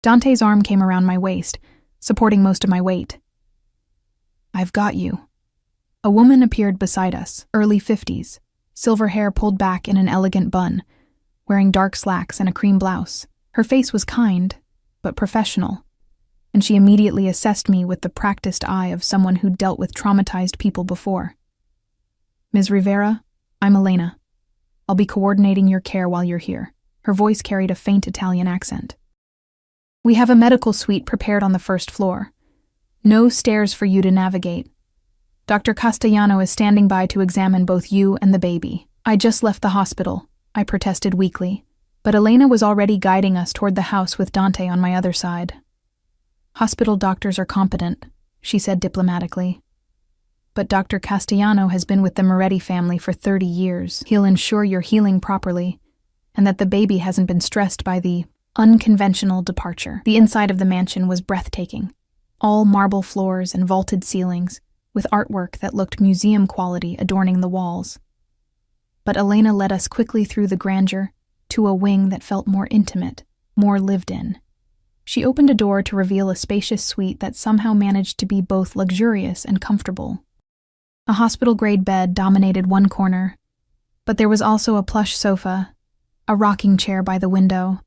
S1: Dante's arm came around my waist, supporting most of my weight. "I've got you." A woman appeared beside us, early 50s, silver hair pulled back in an elegant bun, wearing dark slacks and a cream blouse. Her face was kind, but professional, and she immediately assessed me with the practiced eye of someone who'd dealt with traumatized people before. "Ms. Rivera, I'm Elena. I'll be coordinating your care while you're here." Her voice carried a faint Italian accent. "We have a medical suite prepared on the first floor. No stairs for you to navigate. Dr. Castellano is standing by to examine both you and the baby." "I just left the hospital," I protested weakly, but Elena was already guiding us toward the house with Dante on my other side. "Hospital doctors are competent," she said diplomatically. "But Dr. Castellano has been with the Moretti family for 30 years. He'll ensure you're healing properly, and that the baby hasn't been stressed by the unconventional departure." The inside of the mansion was breathtaking. All marble floors and vaulted ceilings, with artwork that looked museum quality adorning the walls. But Elena led us quickly through the grandeur to a wing that felt more intimate, more lived in. She opened a door to reveal a spacious suite that somehow managed to be both luxurious and comfortable. A hospital-grade bed dominated one corner, but there was also a plush sofa, a rocking chair by the window,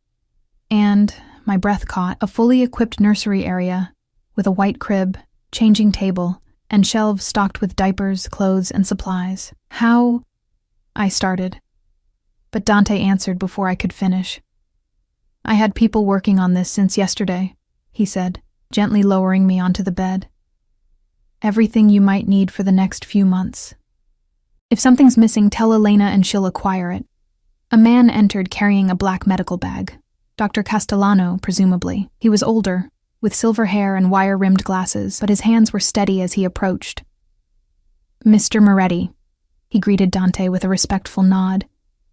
S1: and, my breath caught, a fully equipped nursery area with a white crib, changing table, and shelves stocked with diapers, clothes, and supplies. "How?" I started, but Dante answered before I could finish. "I had people working on this since yesterday," he said, gently lowering me onto the bed. "Everything you might need for the next few months. If something's missing, tell Elena and she'll acquire it." A man entered carrying a black medical bag. Dr. Castellano, presumably. He was older, with silver hair and wire-rimmed glasses, but his hands were steady as he approached. "Mr. Moretti," he greeted Dante with a respectful nod,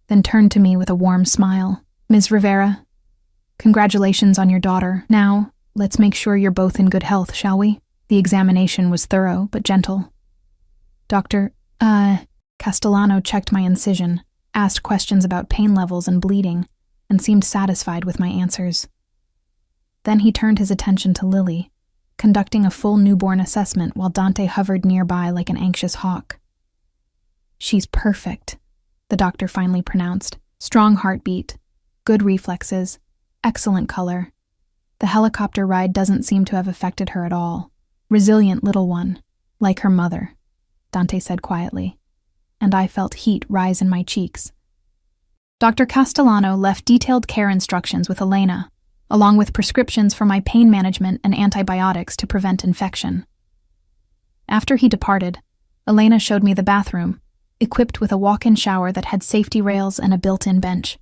S1: then turned to me with a warm smile. "Ms. Rivera, congratulations on your daughter. Now, let's make sure you're both in good health, shall we?" The examination was thorough, but gentle. Dr. Castellano checked my incision, asked questions about pain levels and bleeding, and seemed satisfied with my answers. Then he turned his attention to Lily, conducting a full newborn assessment while Dante hovered nearby like an anxious hawk. "She's perfect," the doctor finally pronounced. "Strong heartbeat, good reflexes, excellent color. The helicopter ride doesn't seem to have affected her at all. Resilient little one, like her mother," Dante said quietly, and I felt heat rise in my cheeks. Dr. Castellano left detailed care instructions with Elena, along with prescriptions for my pain management and antibiotics to prevent infection. After he departed, Elena showed me the bathroom, equipped with a walk-in shower that had safety rails and a built-in bench,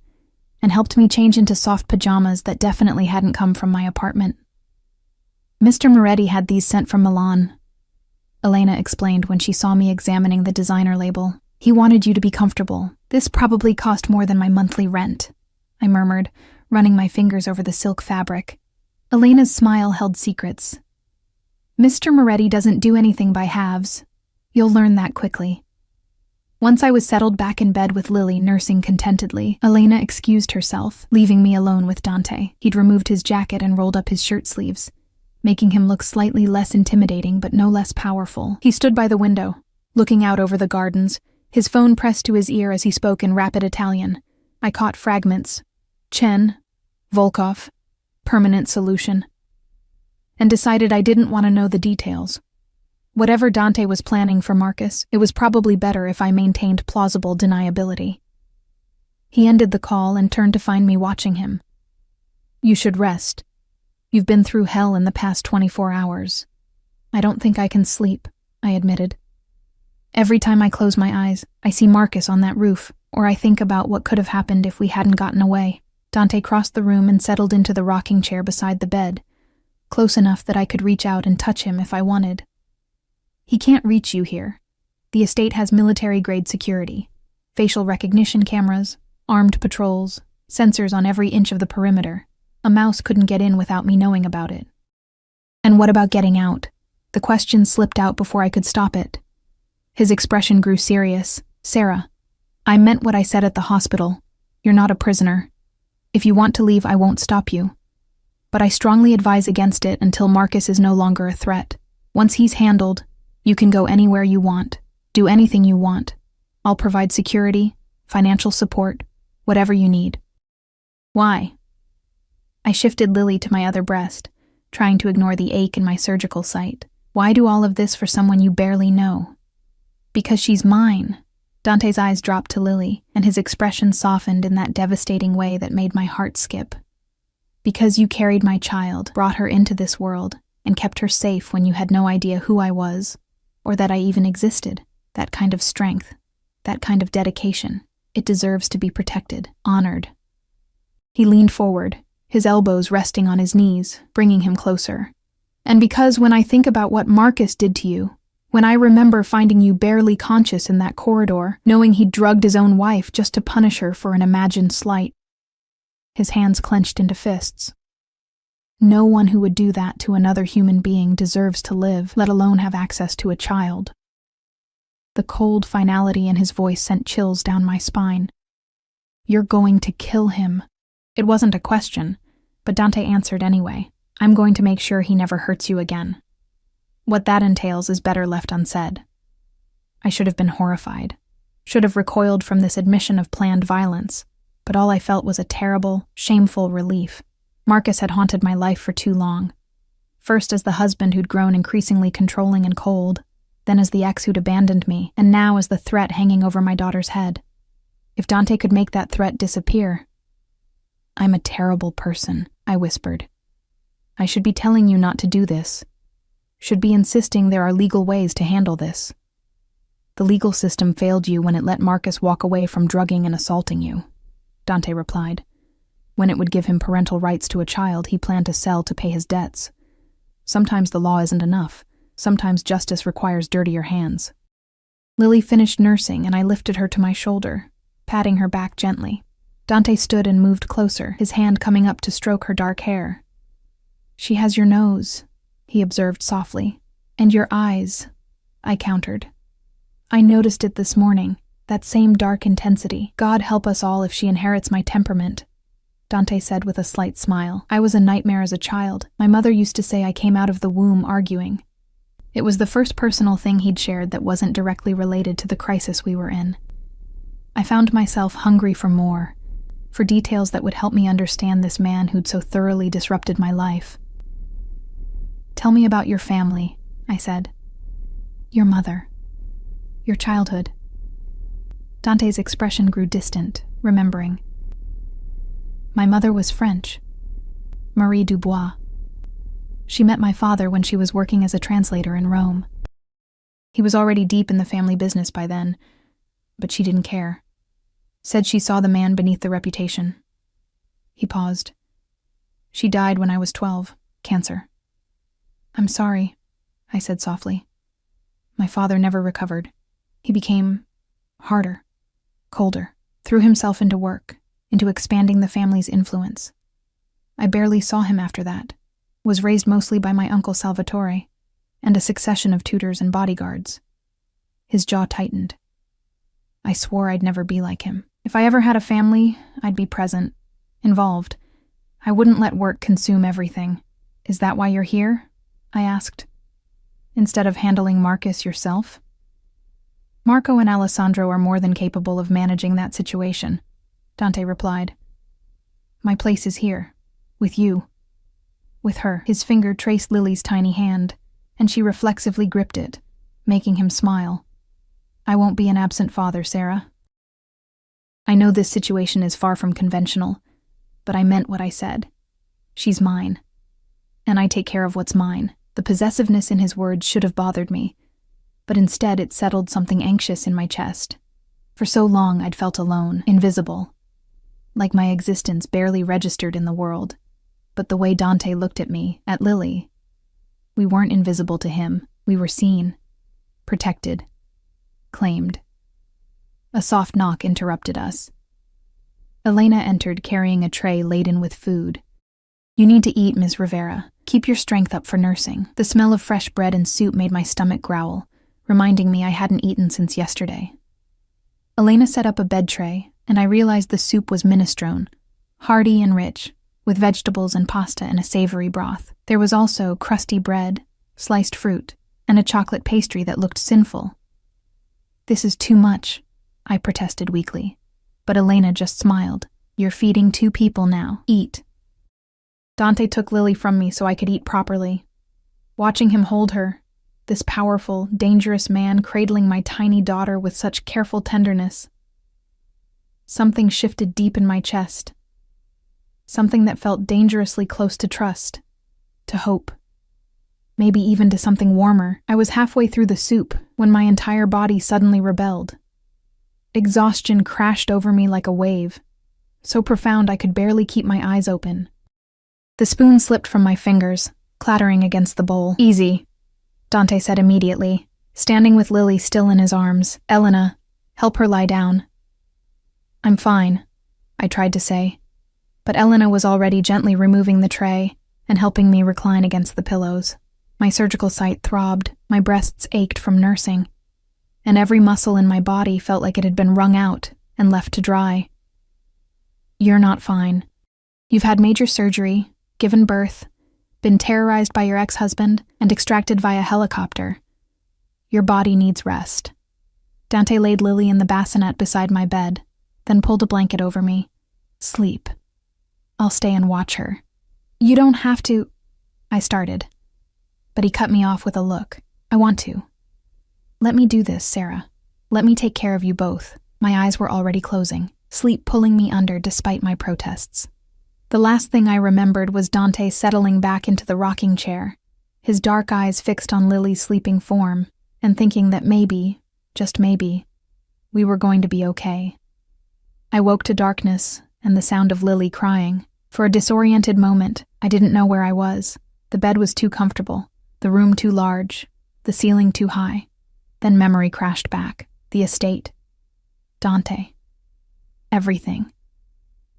S1: and helped me change into soft pajamas that definitely hadn't come from my apartment. "Mr. Moretti had these sent from Milan," Elena explained when she saw me examining the designer label. "He wanted you to be comfortable. This probably cost more than my monthly rent," I murmured, running my fingers over the silk fabric. Elena's smile held secrets. "Mr. Moretti doesn't do anything by halves. You'll learn that quickly." Once I was settled back in bed with Lily nursing contentedly, Elena excused herself, leaving me alone with Dante. He'd removed his jacket and rolled up his shirt sleeves, making him look slightly less intimidating but no less powerful. He stood by the window, looking out over the gardens, his phone pressed to his ear as he spoke in rapid Italian. I caught fragments. Chen, Volkov, permanent solution, and decided I didn't want to know the details. Whatever Dante was planning for Marcus, it was probably better if I maintained plausible deniability. He ended the call and turned to find me watching him. "You should rest. You've been through hell in the past 24 hours. "I don't think I can sleep," I admitted. "Every time I close my eyes, I see Marcus on that roof, or I think about what could have happened if we hadn't gotten away." Dante crossed the room and settled into the rocking chair beside the bed, close enough that I could reach out and touch him if I wanted. "He can't reach you here. The estate has military-grade security, facial recognition cameras, armed patrols, sensors on every inch of the perimeter. A mouse couldn't get in without me knowing about it." "And what about getting out?" The question slipped out before I could stop it. His expression grew serious. "Sarah, I meant what I said at the hospital. You're not a prisoner. If you want to leave, I won't stop you. But I strongly advise against it until Marcus is no longer a threat. Once he's handled, you can go anywhere you want, do anything you want. I'll provide security, financial support, whatever you need." "Why?" I shifted Lily to my other breast, trying to ignore the ache in my surgical site. "Why do all of this for someone you barely know?" "Because she's mine." Dante's eyes dropped to Lily, and his expression softened in that devastating way that made my heart skip. "Because you carried my child, brought her into this world, and kept her safe when you had no idea who I was, or that I even existed. That kind of strength, that kind of dedication, it deserves to be protected, honored." He leaned forward, his elbows resting on his knees, bringing him closer. "And because when I think about what Marcus did to you, when I remember finding you barely conscious in that corridor, knowing he drugged his own wife just to punish her for an imagined slight." His hands clenched into fists. "No one who would do that to another human being deserves to live, let alone have access to a child." The cold finality in his voice sent chills down my spine. "You're going to kill him." It wasn't a question, but Dante answered anyway. "I'm going to make sure he never hurts you again. What that entails is better left unsaid." I should have been horrified, should have recoiled from this admission of planned violence, but all I felt was a terrible, shameful relief. Marcus had haunted my life for too long. First as the husband who'd grown increasingly controlling and cold, then as the ex who'd abandoned me, and now as the threat hanging over my daughter's head. If Dante could make that threat disappear— "I'm a terrible person," I whispered. "I should be telling you not to do this. Should be insisting there are legal ways to handle this. The legal system failed you when it let Marcus walk away from drugging and assaulting you," Dante replied. "When it would give him parental rights to a child he planned to sell to pay his debts. Sometimes the law isn't enough. Sometimes justice requires dirtier hands." Lily finished nursing, and I lifted her to my shoulder, patting her back gently. Dante stood and moved closer, his hand coming up to stroke her dark hair. "She has your nose," he observed softly. "And your eyes," I countered. "I noticed it this morning, that same dark intensity. God help us all if she inherits my temperament," Dante said with a slight smile. "I was a nightmare as a child. My mother used to say I came out of the womb arguing." It was the first personal thing he'd shared that wasn't directly related to the crisis we were in. I found myself hungry for more, for details that would help me understand this man who'd so thoroughly disrupted my life. "Tell me about your family," I said. "Your mother. Your childhood." Dante's expression grew distant, remembering. "My mother was French. Marie Dubois. She met my father when she was working as a translator in Rome. He was already deep in the family business by then, but she didn't care. Said she saw the man beneath the reputation." He paused. "She died when I was 12, cancer." "I'm sorry," I said softly. "My father never recovered. He became harder, colder, threw himself into work, into expanding the family's influence. I barely saw him after that, was raised mostly by my uncle Salvatore, and a succession of tutors and bodyguards." His jaw tightened. "I swore I'd never be like him. If I ever had a family, I'd be present, involved. I wouldn't let work consume everything. Is that why you're here?" I asked. "Instead of handling Marcus yourself?" "Marco and Alessandro are more than capable of managing that situation," Dante replied. "My place is here, with you." With her, his finger traced Lily's tiny hand, and she reflexively gripped it, making him smile. "I won't be an absent father, Sarah. I know this situation is far from conventional, but I meant what I said. She's mine. And I take care of what's mine." The possessiveness in his words should have bothered me, but instead it settled something anxious in my chest. For so long I'd felt alone, invisible, like my existence barely registered in the world. But the way Dante looked at me, at Lily, we weren't invisible to him. We were seen, protected, claimed. A soft knock interrupted us. Elena entered carrying a tray laden with food. You need to eat, Ms. Rivera. Keep your strength up for nursing. The smell of fresh bread and soup made my stomach growl, reminding me I hadn't eaten since yesterday. Elena set up a bed tray, and I realized the soup was minestrone, hearty and rich, with vegetables and pasta in a savory broth. There was also crusty bread, sliced fruit, and a chocolate pastry that looked sinful. This is too much, I protested weakly, but Elena just smiled. You're feeding 2 people now. Eat. Dante took Lily from me so I could eat properly. Watching him hold her, this powerful, dangerous man cradling my tiny daughter with such careful tenderness, something shifted deep in my chest. Something that felt dangerously close to trust, to hope, maybe even to something warmer. I was halfway through the soup when my entire body suddenly rebelled. Exhaustion crashed over me like a wave, so profound I could barely keep my eyes open. The spoon slipped from my fingers, clattering against the bowl. Easy, Dante said immediately, standing with Lily still in his arms. Elena, help her lie down. I'm fine, I tried to say, but Elena was already gently removing the tray and helping me recline against the pillows. My surgical site throbbed, my breasts ached from nursing, and every muscle in my body felt like it had been wrung out and left to dry. You're not fine. You've had major surgery, given birth, been terrorized by your ex-husband, and extracted via helicopter. Your body needs rest. Dante laid Lily in the bassinet beside my bed, then pulled a blanket over me. Sleep. I'll stay and watch her. You don't have to, I started, but he cut me off with a look. I want to. Let me do this, Sarah. Let me take care of you both. My eyes were already closing, sleep pulling me under despite my protests. The last thing I remembered was Dante settling back into the rocking chair, his dark eyes fixed on Lily's sleeping form, and thinking that maybe, just maybe, we were going to be okay. I woke to darkness and the sound of Lily crying. For a disoriented moment, I didn't know where I was. The bed was too comfortable, the room too large, the ceiling too high. Then memory crashed back. The estate. Dante. Everything.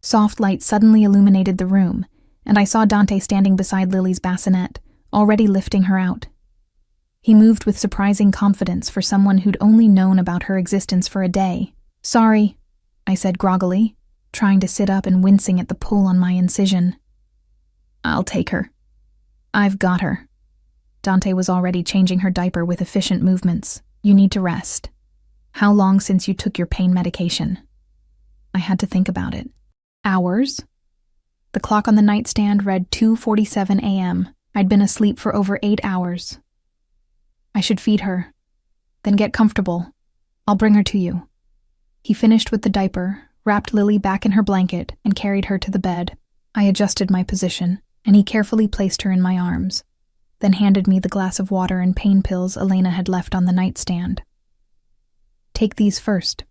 S1: Soft light suddenly illuminated the room, and I saw Dante standing beside Lily's bassinet, already lifting her out. He moved with surprising confidence for someone who'd only known about her existence for a day. Sorry, I said groggily, trying to sit up and wincing at the pull on my incision. I'll take her. I've got her. Dante was already changing her diaper with efficient movements. You need to rest. How long since you took your pain medication? I had to think about it. Hours? The clock on the nightstand read 2:47 a.m. I'd been asleep for over 8 hours. I should feed her. Then get comfortable. I'll bring her to you. He finished with the diaper, wrapped Lily back in her blanket, and carried her to the bed. I adjusted my position, and he carefully placed her in my arms, then handed me the glass of water and pain pills Elena had left on the nightstand. Take these first.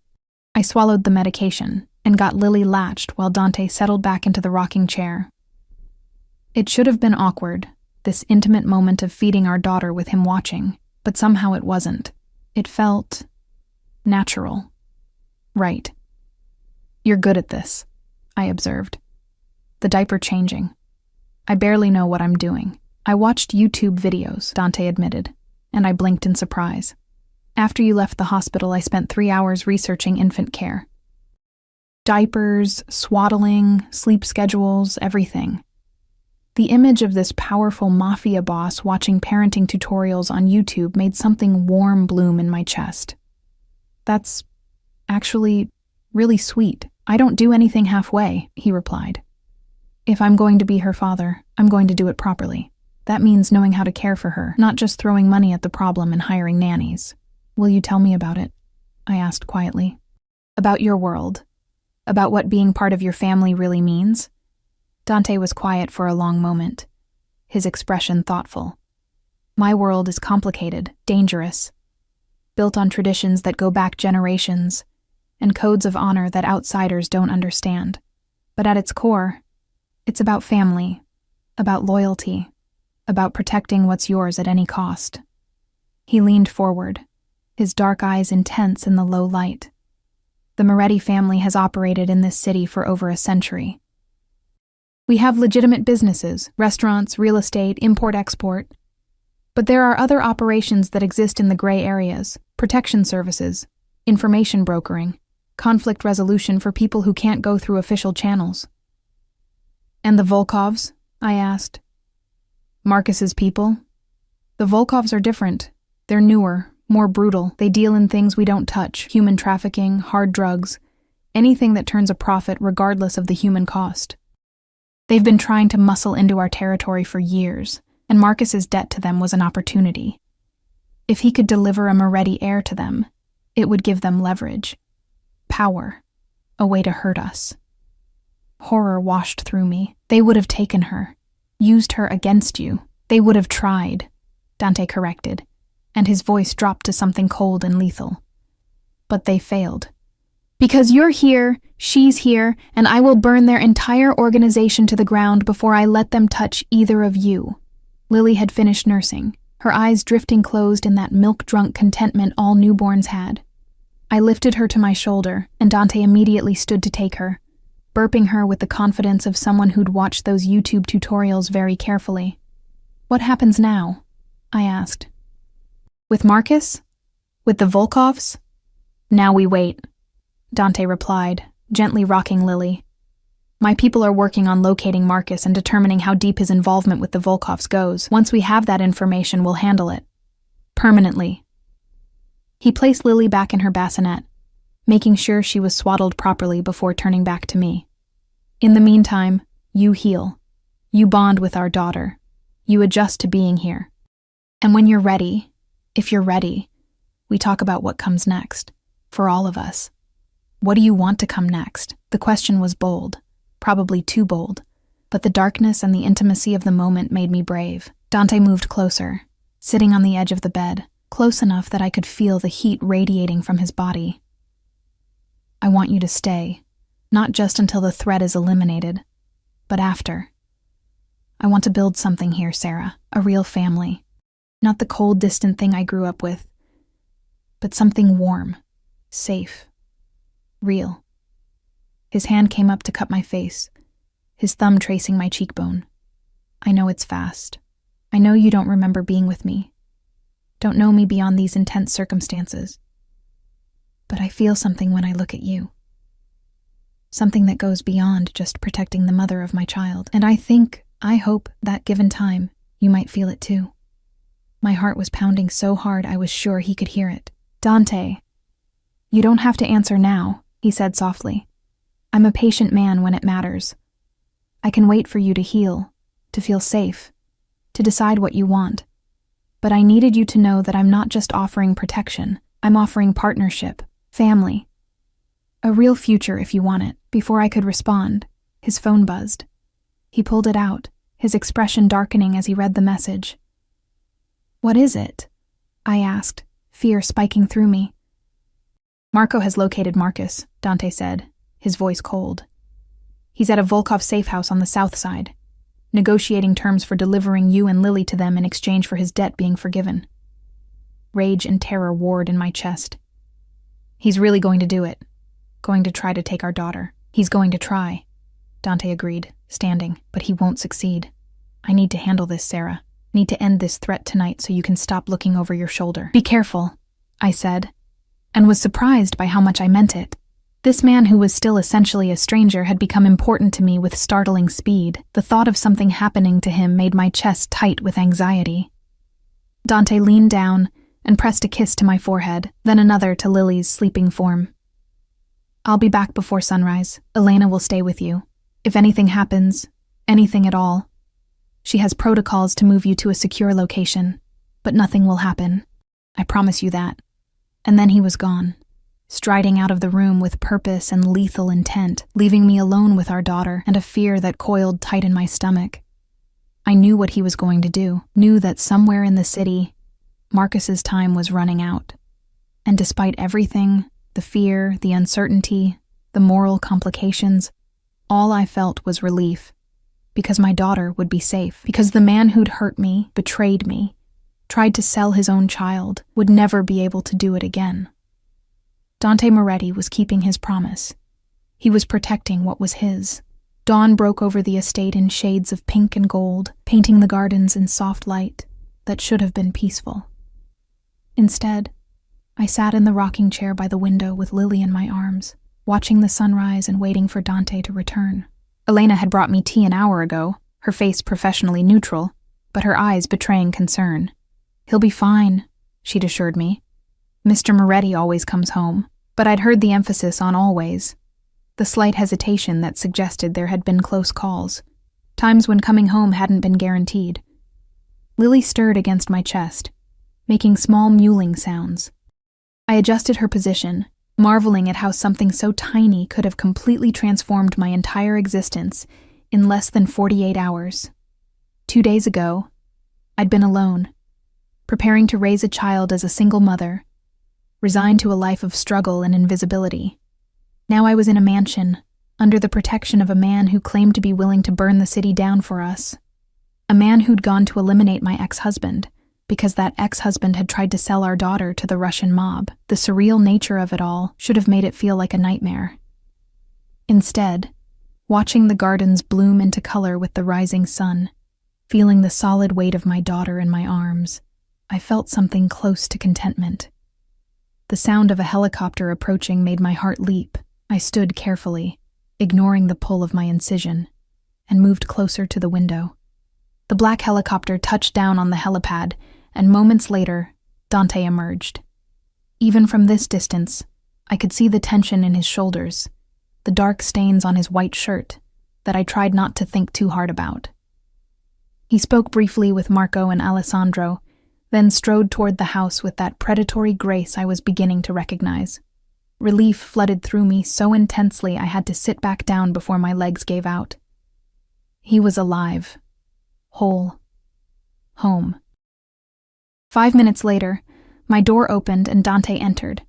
S1: I swallowed the medication and got Lily latched while Dante settled back into the rocking chair. It should have been awkward, this intimate moment of feeding our daughter with him watching, but somehow it wasn't. It felt natural. Right. You're good at this, I observed. The diaper changing. I barely know what I'm doing. I watched YouTube videos, Dante admitted, and I blinked in surprise. After you left the hospital, I spent 3 hours researching infant care. Diapers, swaddling, sleep schedules, everything. The image of this powerful Mafia boss watching parenting tutorials on YouTube made something warm bloom in my chest. That's actually really sweet. I don't do anything halfway, he replied. If I'm going to be her father, I'm going to do it properly. That means knowing how to care for her, not just throwing money at the problem and hiring nannies. Will you tell me about it? I asked quietly. About your world. About what being part of your family really means? Dante was quiet for a long moment, his expression thoughtful. My world is complicated, dangerous, built on traditions that go back generations, and codes of honor that outsiders don't understand. But at its core, it's about family, about loyalty, about protecting what's yours at any cost. He leaned forward, his dark eyes intense in the low light. The Moretti family has operated in this city for over a century. We have legitimate businesses, restaurants, real estate, import-export. But there are other operations that exist in the gray areas: protection services, information brokering, conflict resolution for people who can't go through official channels. And the Volkovs? I asked. Marcus's people? The Volkovs are different. They're newer, more brutal. They deal in things we don't touch: human trafficking, hard drugs, anything that turns a profit regardless of the human cost. They've been trying to muscle into our territory for years, and Marcus's debt to them was an opportunity. If he could deliver a Moretti heir to them, it would give them leverage, power, a way to hurt us. Horror washed through me. They would have taken her, used her against you. They would have tried, Dante corrected, and his voice dropped to something cold and lethal. But they failed. Because you're here, she's here, and I will burn their entire organization to the ground before I let them touch either of you. Lily had finished nursing, her eyes drifting closed in that milk-drunk contentment all newborns had. I lifted her to my shoulder, and Dante immediately stood to take her, burping her with the confidence of someone who'd watched those YouTube tutorials very carefully. What happens now? I asked. With Marcus? With the Volkovs? Now we wait, Dante replied, gently rocking Lily. My people are working on locating Marcus and determining how deep his involvement with the Volkovs goes. Once we have that information, we'll handle it. Permanently. He placed Lily back in her bassinet, making sure she was swaddled properly before turning back to me. In the meantime, you heal. You bond with our daughter. You adjust to being here. And when you're ready, if you're ready, we talk about what comes next, for all of us. What do you want to come next? The question was bold, probably too bold, but the darkness and the intimacy of the moment made me brave. Dante moved closer, sitting on the edge of the bed, close enough that I could feel the heat radiating from his body. I want you to stay, not just until the threat is eliminated, but after. I want to build something here, Sarah, a real family. Not the cold, distant thing I grew up with, but something warm, safe, real. His hand came up to cup my face, his thumb tracing my cheekbone. I know it's fast. I know you don't remember being with me. Don't know me beyond these intense circumstances. But I feel something when I look at you. Something that goes beyond just protecting the mother of my child. And I hope that given time, you might feel it too. My heart was pounding so hard I was sure he could hear it. Dante, you don't have to answer now, he said softly. I'm a patient man when it matters. I can wait for you to heal, to feel safe, to decide what you want. But I needed you to know that I'm not just offering protection. I'm offering partnership, family. A real future if you want it. Before I could respond, his phone buzzed. He pulled it out, his expression darkening as he read the message. What is it? I asked, fear spiking through me. Marco has located Marcus, Dante said, his voice cold. He's at a Volkov safe house on the south side, negotiating terms for delivering you and Lily to them in exchange for his debt being forgiven. Rage and terror warred in my chest. He's really going to do it. Going to try to take our daughter. He's going to try, Dante agreed, standing, but he won't succeed. I need to handle this, Sarah. Need to end this threat tonight so you can stop looking over your shoulder. Be careful, I said, and was surprised by how much I meant it. This man who was still essentially a stranger had become important to me with startling speed. The thought of something happening to him made my chest tight with anxiety. Dante leaned down and pressed a kiss to my forehead, then another to Lily's sleeping form. I'll be back before sunrise. Elena will stay with you. If anything happens, anything at all, she has protocols to move you to a secure location, but nothing will happen. I promise you that. And then he was gone, striding out of the room with purpose and lethal intent, leaving me alone with our daughter and a fear that coiled tight in my stomach. I knew what he was going to do, knew that somewhere in the city, Marcus's time was running out. And despite everything, the fear, the uncertainty, the moral complications, all I felt was relief. Because my daughter would be safe. Because the man who'd hurt me, betrayed me, tried to sell his own child, would never be able to do it again. Dante Moretti was keeping his promise. He was protecting what was his. Dawn broke over the estate in shades of pink and gold, painting the gardens in soft light that should have been peaceful. Instead, I sat in the rocking chair by the window with Lily in my arms, watching the sunrise and waiting for Dante to return. Elena had brought me tea an hour ago, her face professionally neutral, but her eyes betraying concern. "He'll be fine," she'd assured me. "Mr. Moretti always comes home," but I'd heard the emphasis on always, the slight hesitation that suggested there had been close calls, times when coming home hadn't been guaranteed. Lily stirred against my chest, making small mewling sounds. I adjusted her position, marveling at how something so tiny could have completely transformed my entire existence in less than 48 hours. 2 days ago, I'd been alone, preparing to raise a child as a single mother, resigned to a life of struggle and invisibility. Now I was in a mansion, under the protection of a man who claimed to be willing to burn the city down for us. A man who'd gone to eliminate my ex-husband, because that ex-husband had tried to sell our daughter to the Russian mob. The surreal nature of it all should have made it feel like a nightmare. Instead, watching the gardens bloom into color with the rising sun, feeling the solid weight of my daughter in my arms, I felt something close to contentment. The sound of a helicopter approaching made my heart leap. I stood carefully, ignoring the pull of my incision, and moved closer to the window. The black helicopter touched down on the helipad, and moments later, Dante emerged. Even from this distance, I could see the tension in his shoulders, the dark stains on his white shirt that I tried not to think too hard about. He spoke briefly with Marco and Alessandro, then strode toward the house with that predatory grace I was beginning to recognize. Relief flooded through me so intensely I had to sit back down before my legs gave out. He was alive. Whole. Home. 5 minutes later, my door opened and Dante entered.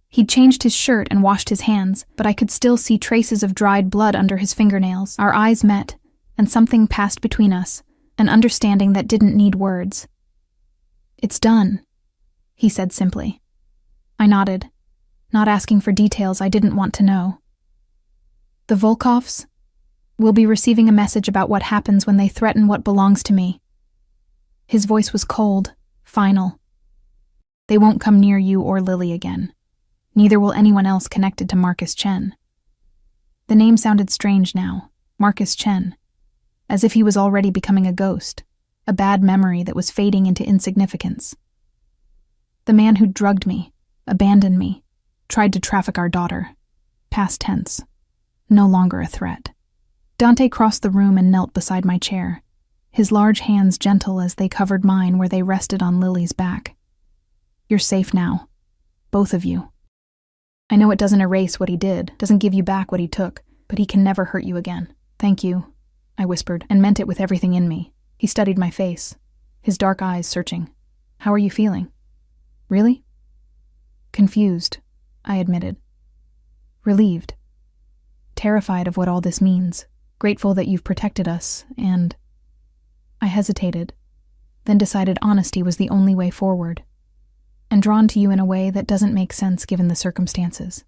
S1: He'd changed his shirt and washed his hands, but I could still see traces of dried blood under his fingernails. Our eyes met, and something passed between us, an understanding that didn't need words. "It's done," he said simply. I nodded, not asking for details I didn't want to know. "The Volkovs will be receiving a message about what happens when they threaten what belongs to me." His voice was cold, final. "They won't come near you or Lily again. Neither will anyone else connected to Marcus Chen." The name sounded strange now, Marcus Chen, as if he was already becoming a ghost, a bad memory that was fading into insignificance. The man who drugged me, abandoned me, tried to traffic our daughter. Past tense. No longer a threat. Dante crossed the room and knelt beside my chair, his large hands gentle as they covered mine where they rested on Lily's back. "You're safe now. Both of you. I know it doesn't erase what he did, doesn't give you back what he took, but he can never hurt you again. Thank you," I whispered, and meant it with everything in me. He studied my face, his dark eyes searching. "How are you feeling?" "Really?" "Confused," I admitted. "Relieved. Terrified of what all this means. Grateful that you've protected us, and—" I hesitated, then decided honesty was the only way forward, and drawn to you in a way that doesn't make sense given the circumstances.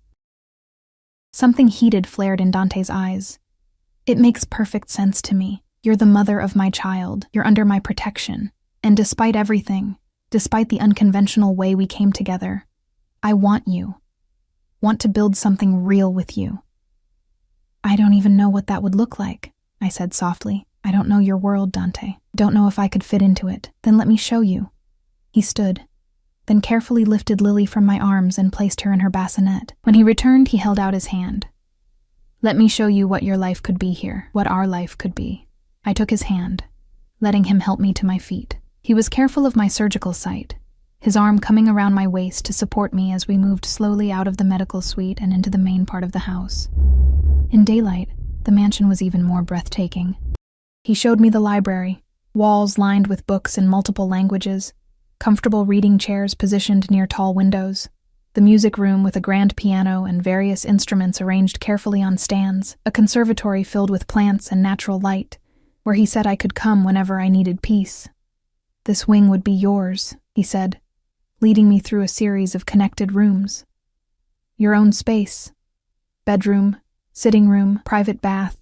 S1: Something heated flared in Dante's eyes. "It makes perfect sense to me. You're the mother of my child. You're under my protection. And despite everything, despite the unconventional way we came together, I want you. Want to build something real with you." "I don't even know what that would look like," I said softly. "I don't know your world, Dante. Don't know if I could fit into it. Then let me show you." He stood, then carefully lifted Lily from my arms and placed her in her bassinet. When he returned, he held out his hand. "Let me show you what your life could be here, what our life could be." I took his hand, letting him help me to my feet. He was careful of my surgical site, his arm coming around my waist to support me as we moved slowly out of the medical suite and into the main part of the house. In daylight, the mansion was even more breathtaking. He showed me the library, walls lined with books in multiple languages, comfortable reading chairs positioned near tall windows, the music room with a grand piano and various instruments arranged carefully on stands, a conservatory filled with plants and natural light, where he said I could come whenever I needed peace. "This wing would be yours," he said, leading me through a series of connected rooms. "Your own space. Bedroom, sitting room, private bath,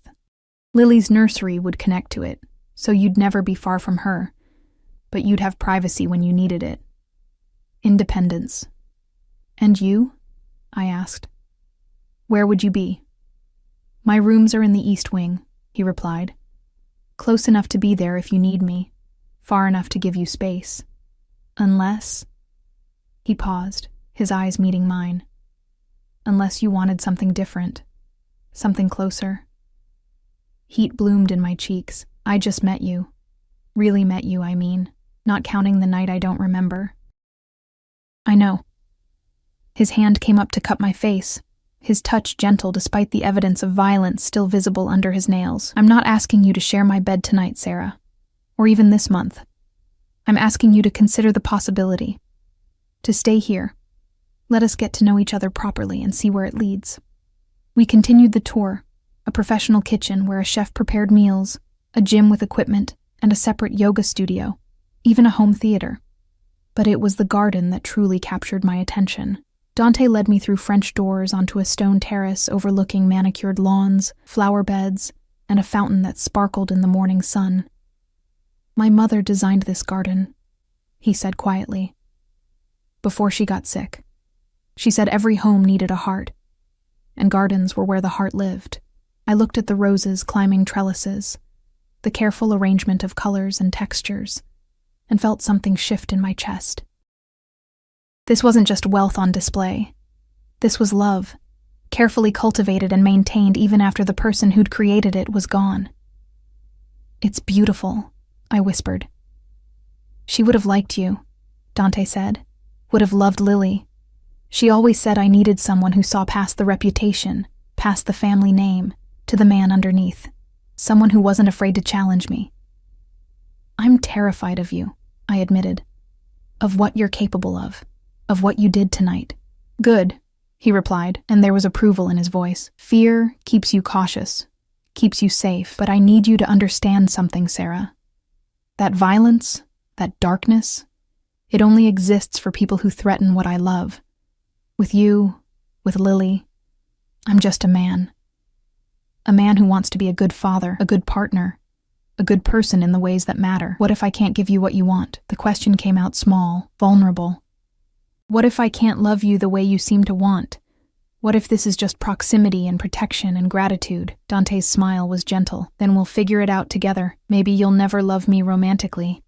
S1: Lily's nursery would connect to it, so you'd never be far from her, but you'd have privacy when you needed it. Independence. And you? I asked. Where would you be? My rooms are in the East Wing, he replied. Close enough to be there if you need me, far enough to give you space. Unless... He paused, his eyes meeting mine. Unless you wanted something different, something closer. Heat bloomed in my cheeks. I just met you. Really met you, I mean, not counting the night I don't remember. I know. His hand came up to cup my face, his touch gentle despite the evidence of violence still visible under his nails. I'm not asking you to share my bed tonight, Sarah, or even this month. I'm asking you to consider the possibility. To stay here. Let us get to know each other properly and see where it leads. We continued the tour, a professional kitchen where a chef prepared meals, a gym with equipment, and a separate yoga studio, even a home theater. But it was the garden that truly captured my attention. Dante led me through French doors onto a stone terrace overlooking manicured lawns, flower beds, and a fountain that sparkled in the morning sun. My mother designed this garden, he said quietly, before she got sick. She said every home needed a heart, and gardens were where the heart lived. I looked at the roses climbing trellises, the careful arrangement of colors and textures, and felt something shift in my chest. This wasn't just wealth on display. This was love, carefully cultivated and maintained even after the person who'd created it was gone. It's beautiful, I whispered. She would have liked you, Dante said, would have loved Lily. She always said I needed someone who saw past the reputation, past the family name, to the man underneath, someone who wasn't afraid to challenge me. I'm terrified of you, I admitted, of what you're capable of what you did tonight. Good, he replied, and there was approval in his voice. Fear keeps you cautious, keeps you safe, but I need you to understand something, Sarah. That violence, that darkness, it only exists for people who threaten what I love. With you, with Lily, I'm just a man. A man who wants to be a good father, a good partner, a good person in the ways that matter. What if I can't give you what you want? The question came out small, vulnerable. What if I can't love you the way you seem to want? What if this is just proximity and protection and gratitude? Dante's smile was gentle. Then we'll figure it out together. Maybe you'll never love me romantically.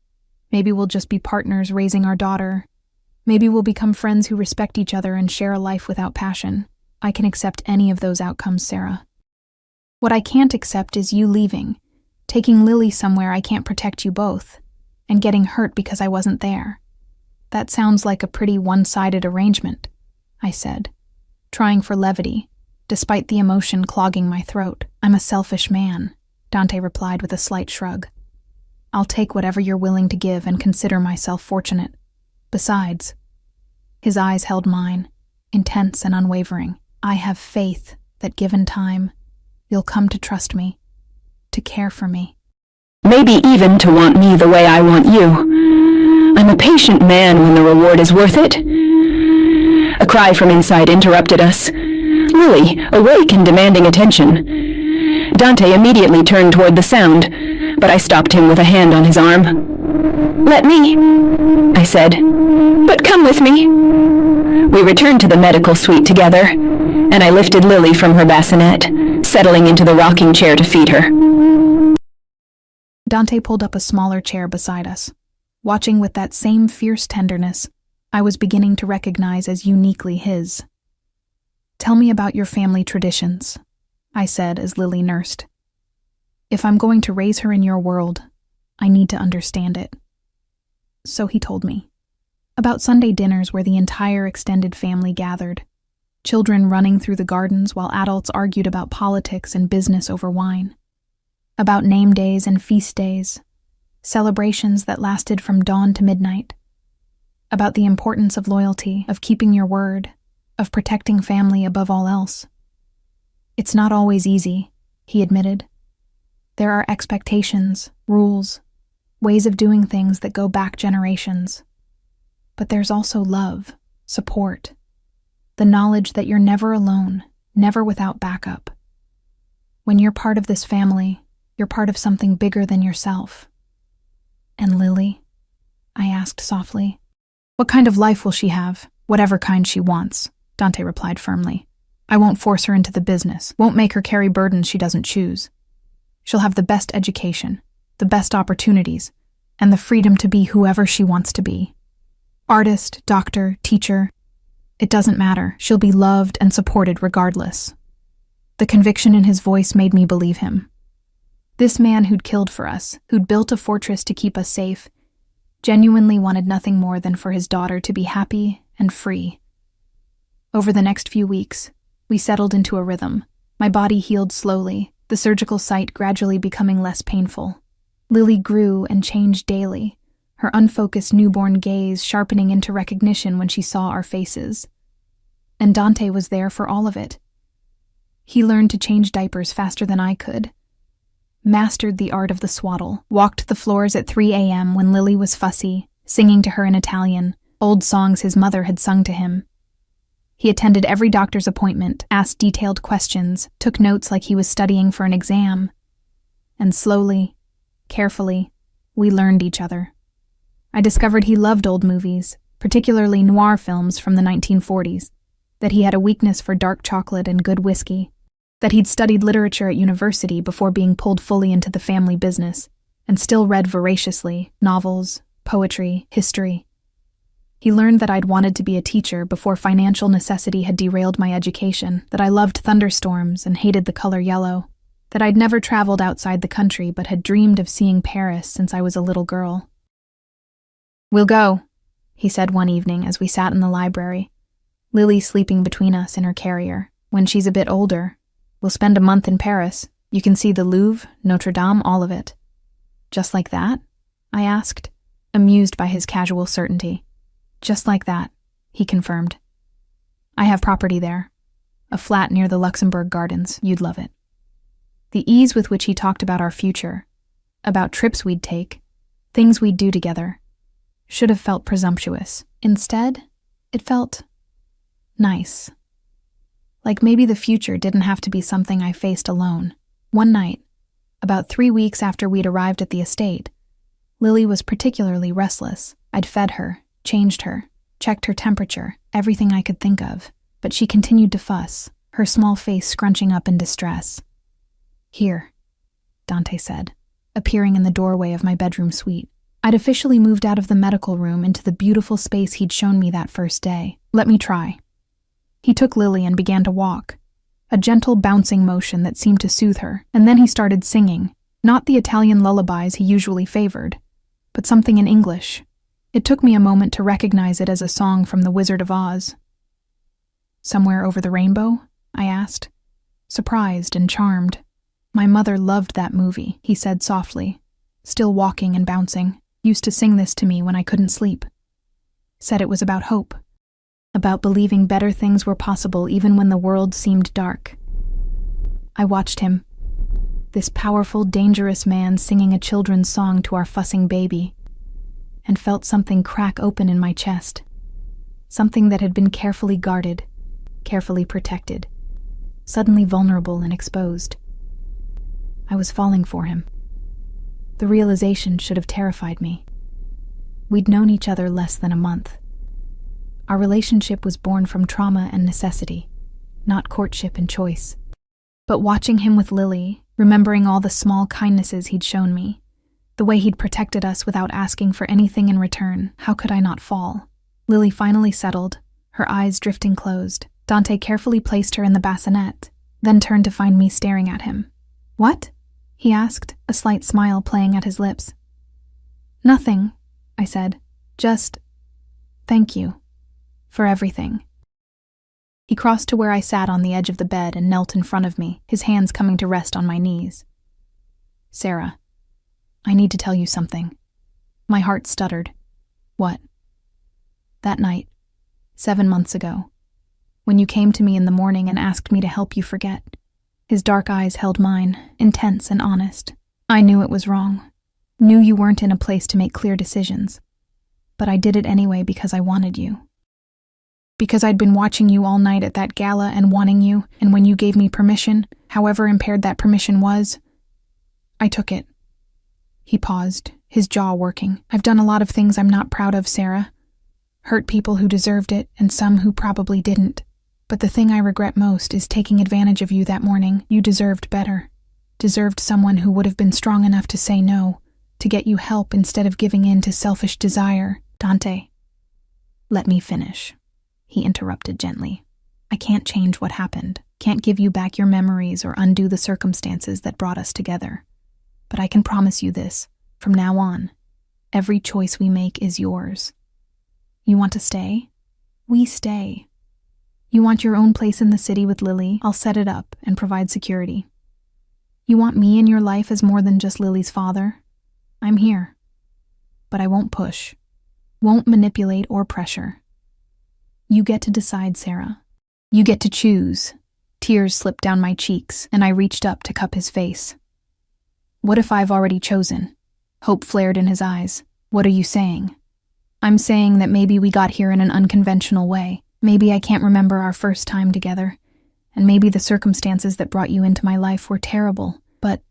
S1: Maybe we'll just be partners raising our daughter. Maybe we'll become friends who respect each other and share a life without passion. I can accept any of those outcomes, Sarah. What I can't accept is you leaving, taking Lily somewhere I can't protect you both, and getting hurt because I wasn't there. That sounds like a pretty one-sided arrangement, I said, trying for levity, despite the emotion clogging my throat. I'm a selfish man, Dante replied with a slight shrug. I'll take whatever you're willing to give and consider myself fortunate. Besides, his eyes held mine, intense and unwavering. I have faith that given time, you'll come to trust me, to care for me.
S2: Maybe even to want me the way I want you. I'm a patient man when the reward is worth it. A cry from inside interrupted us. Lily, awake and demanding attention. Dante immediately turned toward the sound, but I stopped him with a hand on his arm. Let me, I said, but come with me. We returned to the medical suite together, and I lifted Lily from her bassinet, settling into the rocking chair to feed her.
S1: Dante pulled up a smaller chair beside us, watching with that same fierce tenderness I was beginning to recognize as uniquely his. Tell me about your family traditions, I said as Lily nursed. If I'm going to raise her in your world, I need to understand it. So he told me. About Sunday dinners where the entire extended family gathered, children running through the gardens while adults argued about politics and business over wine. About name days and feast days, celebrations that lasted from dawn to midnight. About the importance of loyalty, of keeping your word, of protecting family above all else. It's not always easy, he admitted. There are expectations, rules, ways of doing things that go back generations. But there's also love, support, the knowledge that you're never alone, never without backup. When you're part of this family, You're part of something bigger than yourself. And Lily? I asked softly. What kind of life will she have? Whatever kind she wants, Dante replied firmly. I won't force her into the business, won't make her carry burdens she doesn't choose. She'll have the best education, the best opportunities, and the freedom to be whoever she wants to be. Artist, doctor, teacher, it doesn't matter. She'll be loved and supported regardless. The conviction in his voice made me believe him. This man who'd killed for us, who'd built a fortress to keep us safe, genuinely wanted nothing more than for his daughter to be happy and free. Over the next few weeks, we settled into a rhythm. My body healed slowly, the surgical site gradually becoming less painful. Lily grew and changed daily, her unfocused newborn gaze sharpening into recognition when she saw our faces. And Dante was there for all of it. He learned to change diapers faster than I could, mastered the art of the swaddle, walked the floors at 3 a.m. when Lily was fussy, singing to her in Italian, old songs his mother had sung to him. He attended every doctor's appointment, asked detailed questions, took notes like he was studying for an exam. And slowly, carefully, we learned each other. I discovered he loved old movies, particularly noir films from the 1940s, that he had a weakness for dark chocolate and good whiskey, that he'd studied literature at university before being pulled fully into the family business, and still read voraciously novels, poetry, history. He learned that I'd wanted to be a teacher before financial necessity had derailed my education, that I loved thunderstorms and hated the color yellow, that I'd never traveled outside the country but had dreamed of seeing Paris since I was a little girl. We'll go, he said one evening as we sat in the library, Lily sleeping between us in her carrier. When she's a bit older, we'll spend a month in Paris. You can see the Louvre, Notre Dame, all of it. Just like that? I asked, amused by his casual certainty. Just like that, he confirmed. I have property there. A flat near the Luxembourg Gardens. You'd love it. The ease with which he talked about our future, about trips we'd take, things we'd do together, should have felt presumptuous. Instead, it felt nice. Like maybe the future didn't have to be something I faced alone. One night, about 3 weeks after we'd arrived at the estate, Lily was particularly restless. I'd fed her, changed her, checked her temperature, everything I could think of, but she continued to fuss, her small face scrunching up in distress. Here, Dante said, appearing in the doorway of my bedroom suite. I'd officially moved out of the medical room into the beautiful space he'd shown me that first day. Let me try. He took Lily and began to walk, a gentle bouncing motion that seemed to soothe her, and then he started singing, not the Italian lullabies he usually favored, but something in English. It took me a moment to recognize it as a song from The Wizard of Oz. Somewhere over the rainbow? I asked, surprised and charmed. My mother loved that movie, he said softly, still walking and bouncing. Used to sing this to me when I couldn't sleep. Said it was about hope, about believing better things were possible even when the world seemed dark. I watched him, this powerful, dangerous man singing a children's song to our fussing baby, and felt something crack open in my chest, something that had been carefully guarded, carefully protected, suddenly vulnerable and exposed. I was falling for him. The realization should have terrified me. We'd known each other less than a month. Our relationship was born from trauma and necessity, not courtship and choice. But watching him with Lily, remembering all the small kindnesses he'd shown me, the way he'd protected us without asking for anything in return, how could I not fall? Lily finally settled, her eyes drifting closed. Dante carefully placed her in the bassinet, then turned to find me staring at him. What? He asked, a slight smile playing at his lips. Nothing, I said. Just thank you for everything. He crossed to where I sat on the edge of the bed and knelt in front of me, his hands coming to rest on my knees. Sarah, I need to tell you something. My heart stuttered. What? That night, 7 months ago, when you came to me in the morning and asked me to help you forget. His dark eyes held mine, intense and honest. I knew it was wrong. Knew you weren't in a place to make clear decisions. But I did it anyway because I wanted you. Because I'd been watching you all night at that gala and wanting you, and when you gave me permission, however impaired that permission was, I took it. He paused, his jaw working. I've done a lot of things I'm not proud of, Sarah. Hurt people who deserved it, and some who probably didn't. But the thing I regret most is taking advantage of you that morning. You deserved better. Deserved someone who would have been strong enough to say no, to get you help instead of giving in to selfish desire. Dante. Let me finish, he interrupted gently. I can't change what happened, can't give you back your memories or undo the circumstances that brought us together. But I can promise you this, from now on, every choice we make is yours. You want to stay? We stay. You want your own place in the city with Lily? I'll set it up and provide security. You want me in your life as more than just Lily's father? I'm here. But I won't push, won't manipulate or pressure. You get to decide, Sarah. You get to choose. Tears slipped down my cheeks, and I reached up to cup his face. What if I've already chosen? Hope flared in his eyes. What are you saying? I'm saying that maybe we got here in an unconventional way. Maybe I can't remember our first time together. And maybe the circumstances that brought you into my life were terrible. But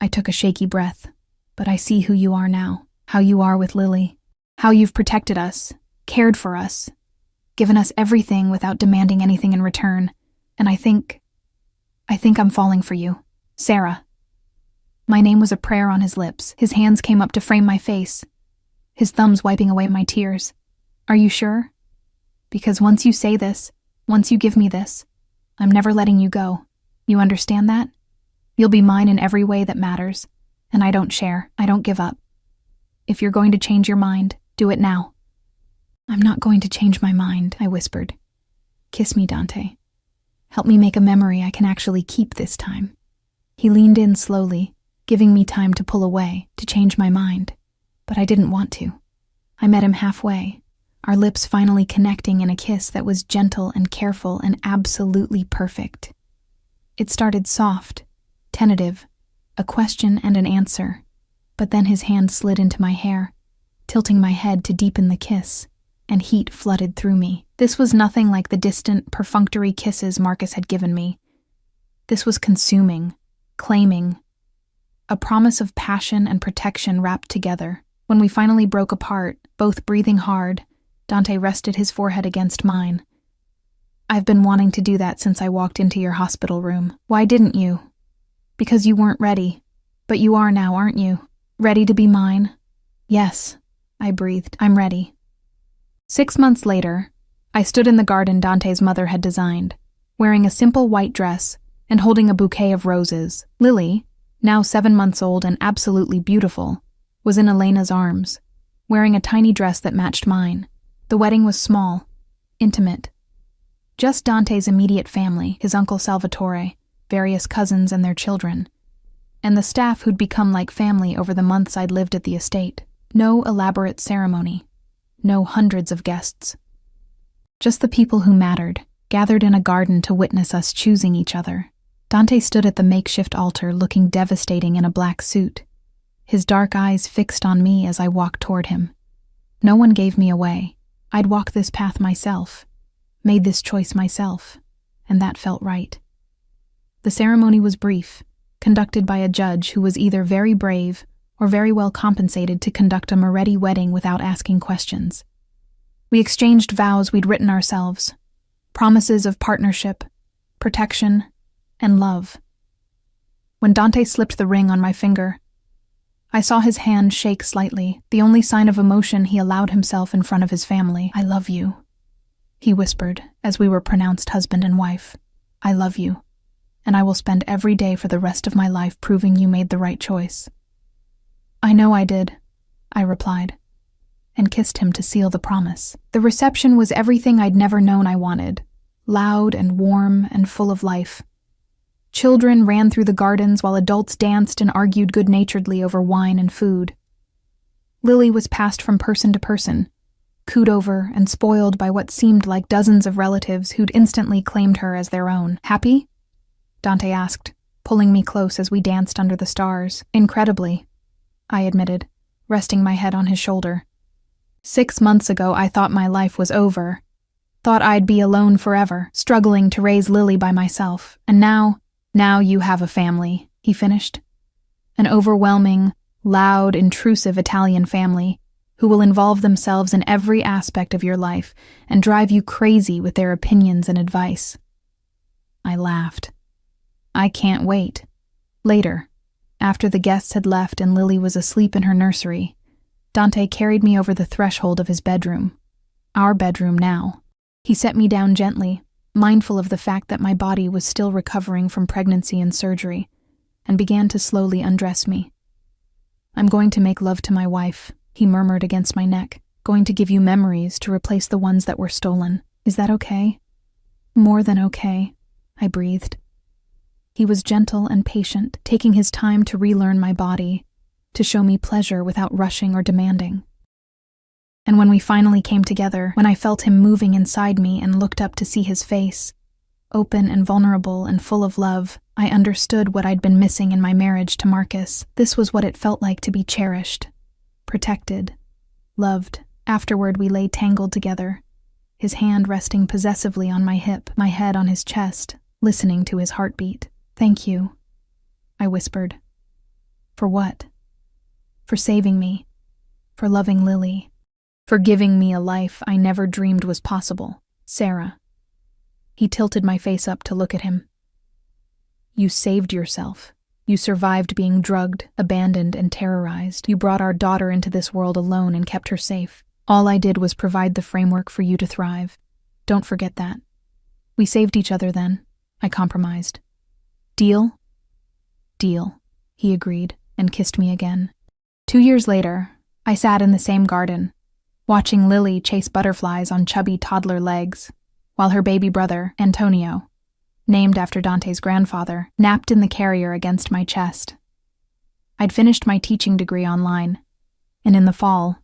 S1: I took a shaky breath. But I see who you are now. How you are with Lily. How you've protected us, cared for us, given us everything without demanding anything in return. And I think I'm falling for you. Sarah. My name was a prayer on his lips. His hands came up to frame my face, his thumbs wiping away my tears. Are you sure? Because once you say this, once you give me this, I'm never letting you go. You understand that? You'll be mine in every way that matters. And I don't share. I don't give up. If you're going to change your mind, do it now. I'm not going to change my mind, I whispered. Kiss me, Dante. Help me make a memory I can actually keep this time. He leaned in slowly, giving me time to pull away, to change my mind. But I didn't want to. I met him halfway, our lips finally connecting in a kiss that was gentle and careful and absolutely perfect. It started soft, tentative, a question and an answer, but then his hand slid into my hair, tilting my head to deepen the kiss, and heat flooded through me. This was nothing like the distant, perfunctory kisses Marcus had given me. This was consuming, claiming, a promise of passion and protection wrapped together. When we finally broke apart, both breathing hard, Dante rested his forehead against mine. I've been wanting to do that since I walked into your hospital room. Why didn't you? Because you weren't ready. But you are now, aren't you? Ready to be mine? Yes, I breathed. I'm ready. 6 months later, I stood in the garden Dante's mother had designed, wearing a simple white dress and holding a bouquet of roses. Lily, now 7 months old and absolutely beautiful, was in Elena's arms, wearing a tiny dress that matched mine. The wedding was small, intimate. Just Dante's immediate family, his uncle Salvatore, various cousins and their children, and the staff who'd become like family over the months I'd lived at the estate. No elaborate ceremony. No hundreds of guests. Just the people who mattered, gathered in a garden to witness us choosing each other. Dante stood at the makeshift altar looking devastating in a black suit, his dark eyes fixed on me as I walked toward him. No one gave me away. I'd walked this path myself, made this choice myself, and that felt right. The ceremony was brief, conducted by a judge who was either very brave or very well compensated to conduct a Moretti wedding without asking questions. We exchanged vows we'd written ourselves, promises of partnership, protection, and love. When Dante slipped the ring on my finger, I saw his hand shake slightly, the only sign of emotion he allowed himself in front of his family. I love you, he whispered as we were pronounced husband and wife. I love you, and I will spend every day for the rest of my life proving you made the right choice. I know I did, I replied, and kissed him to seal the promise. The reception was everything I'd never known I wanted, loud and warm and full of life. Children ran through the gardens while adults danced and argued good-naturedly over wine and food. Lily was passed from person to person, cooed over and spoiled by what seemed like dozens of relatives who'd instantly claimed her as their own. Happy? Dante asked, pulling me close as we danced under the stars. Incredibly, I admitted, resting my head on his shoulder. 6 months ago, I thought my life was over. Thought I'd be alone forever, struggling to raise Lily by myself. And now you have a family, he finished. an overwhelming, loud, intrusive Italian family who will involve themselves in every aspect of your life and drive you crazy with their opinions and advice. I laughed. I can't wait. Later, after the guests had left and Lily was asleep in her nursery, Dante carried me over the threshold of his bedroom. Our bedroom now. He set me down gently, mindful of the fact that my body was still recovering from pregnancy and surgery, and began to slowly undress me. "I'm going to make love to my wife," he murmured against my neck, "going to give you memories to replace the ones that were stolen. Is that okay?" "More than okay," I breathed. He was gentle and patient, taking his time to relearn my body, to show me pleasure without rushing or demanding. And when we finally came together, when I felt him moving inside me and looked up to see his face, open and vulnerable and full of love, I understood what I'd been missing in my marriage to Marcus. This was what it felt like to be cherished, protected, loved. Afterward, we lay tangled together, his hand resting possessively on my hip, my head on his chest, listening to his heartbeat. "Thank you," I whispered. "For what?" "For saving me, for loving Lily, for giving me a life I never dreamed was possible. Sarah." He tilted my face up to look at him. "You saved yourself. You survived being drugged, abandoned, and terrorized. You brought our daughter into this world alone and kept her safe. All I did was provide the framework for you to thrive. Don't forget that. We saved each other then," I compromised. "Deal?" "Deal," he agreed and kissed me again. 2 years later, I sat in the same garden, watching Lily chase butterflies on chubby toddler legs, while her baby brother, Antonio, named after Dante's grandfather, napped in the carrier against my chest. I'd finished my teaching degree online, and in the fall,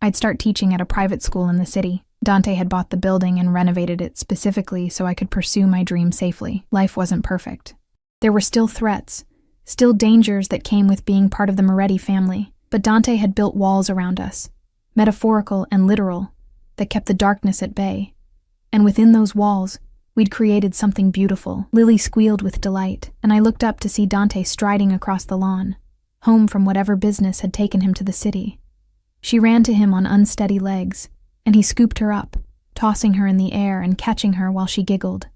S1: I'd start teaching at a private school in the city. Dante had bought the building and renovated it specifically so I could pursue my dream safely. Life wasn't perfect. There were still threats, still dangers that came with being part of the Moretti family, but Dante had built walls around us, metaphorical and literal, that kept the darkness at bay. And within those walls, we'd created something beautiful. Lily squealed with delight, and I looked up to see Dante striding across the lawn, home from whatever business had taken him to the city. She ran to him on unsteady legs, and he scooped her up, tossing her in the air and catching her while she giggled.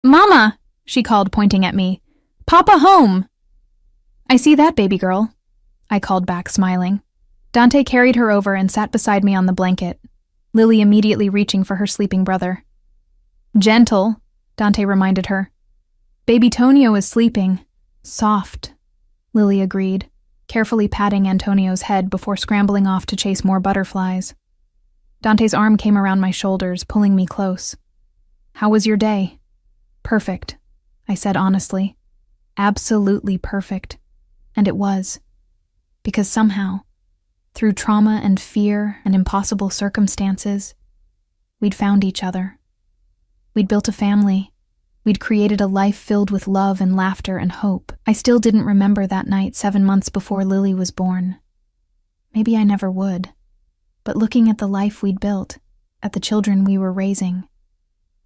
S1: "Mama!" she called, pointing at me. "Papa home!" "I see that, baby girl," I called back, smiling. Dante carried her over and sat beside me on the blanket, Lily immediately reaching for her sleeping brother. "Gentle," Dante reminded her. "Baby Tonio is sleeping." "Soft," Lily agreed, carefully patting Antonio's head before scrambling off to chase more butterflies. Dante's arm came around my shoulders, pulling me close. "How was your day?" "Perfect," I said honestly. "Absolutely perfect." And it was. Because somehow, through trauma and fear and impossible circumstances, we'd found each other. We'd built a family. We'd created a life filled with love and laughter and hope. I still didn't remember that night 7 months before Lily was born. Maybe I never would. But looking at the life we'd built, at the children we were raising,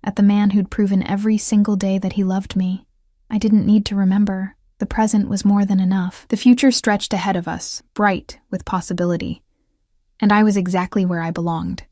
S1: at the man who'd proven every single day that he loved me, I didn't need to remember. The present was more than enough. The future stretched ahead of us, bright with possibility. And I was exactly where I belonged.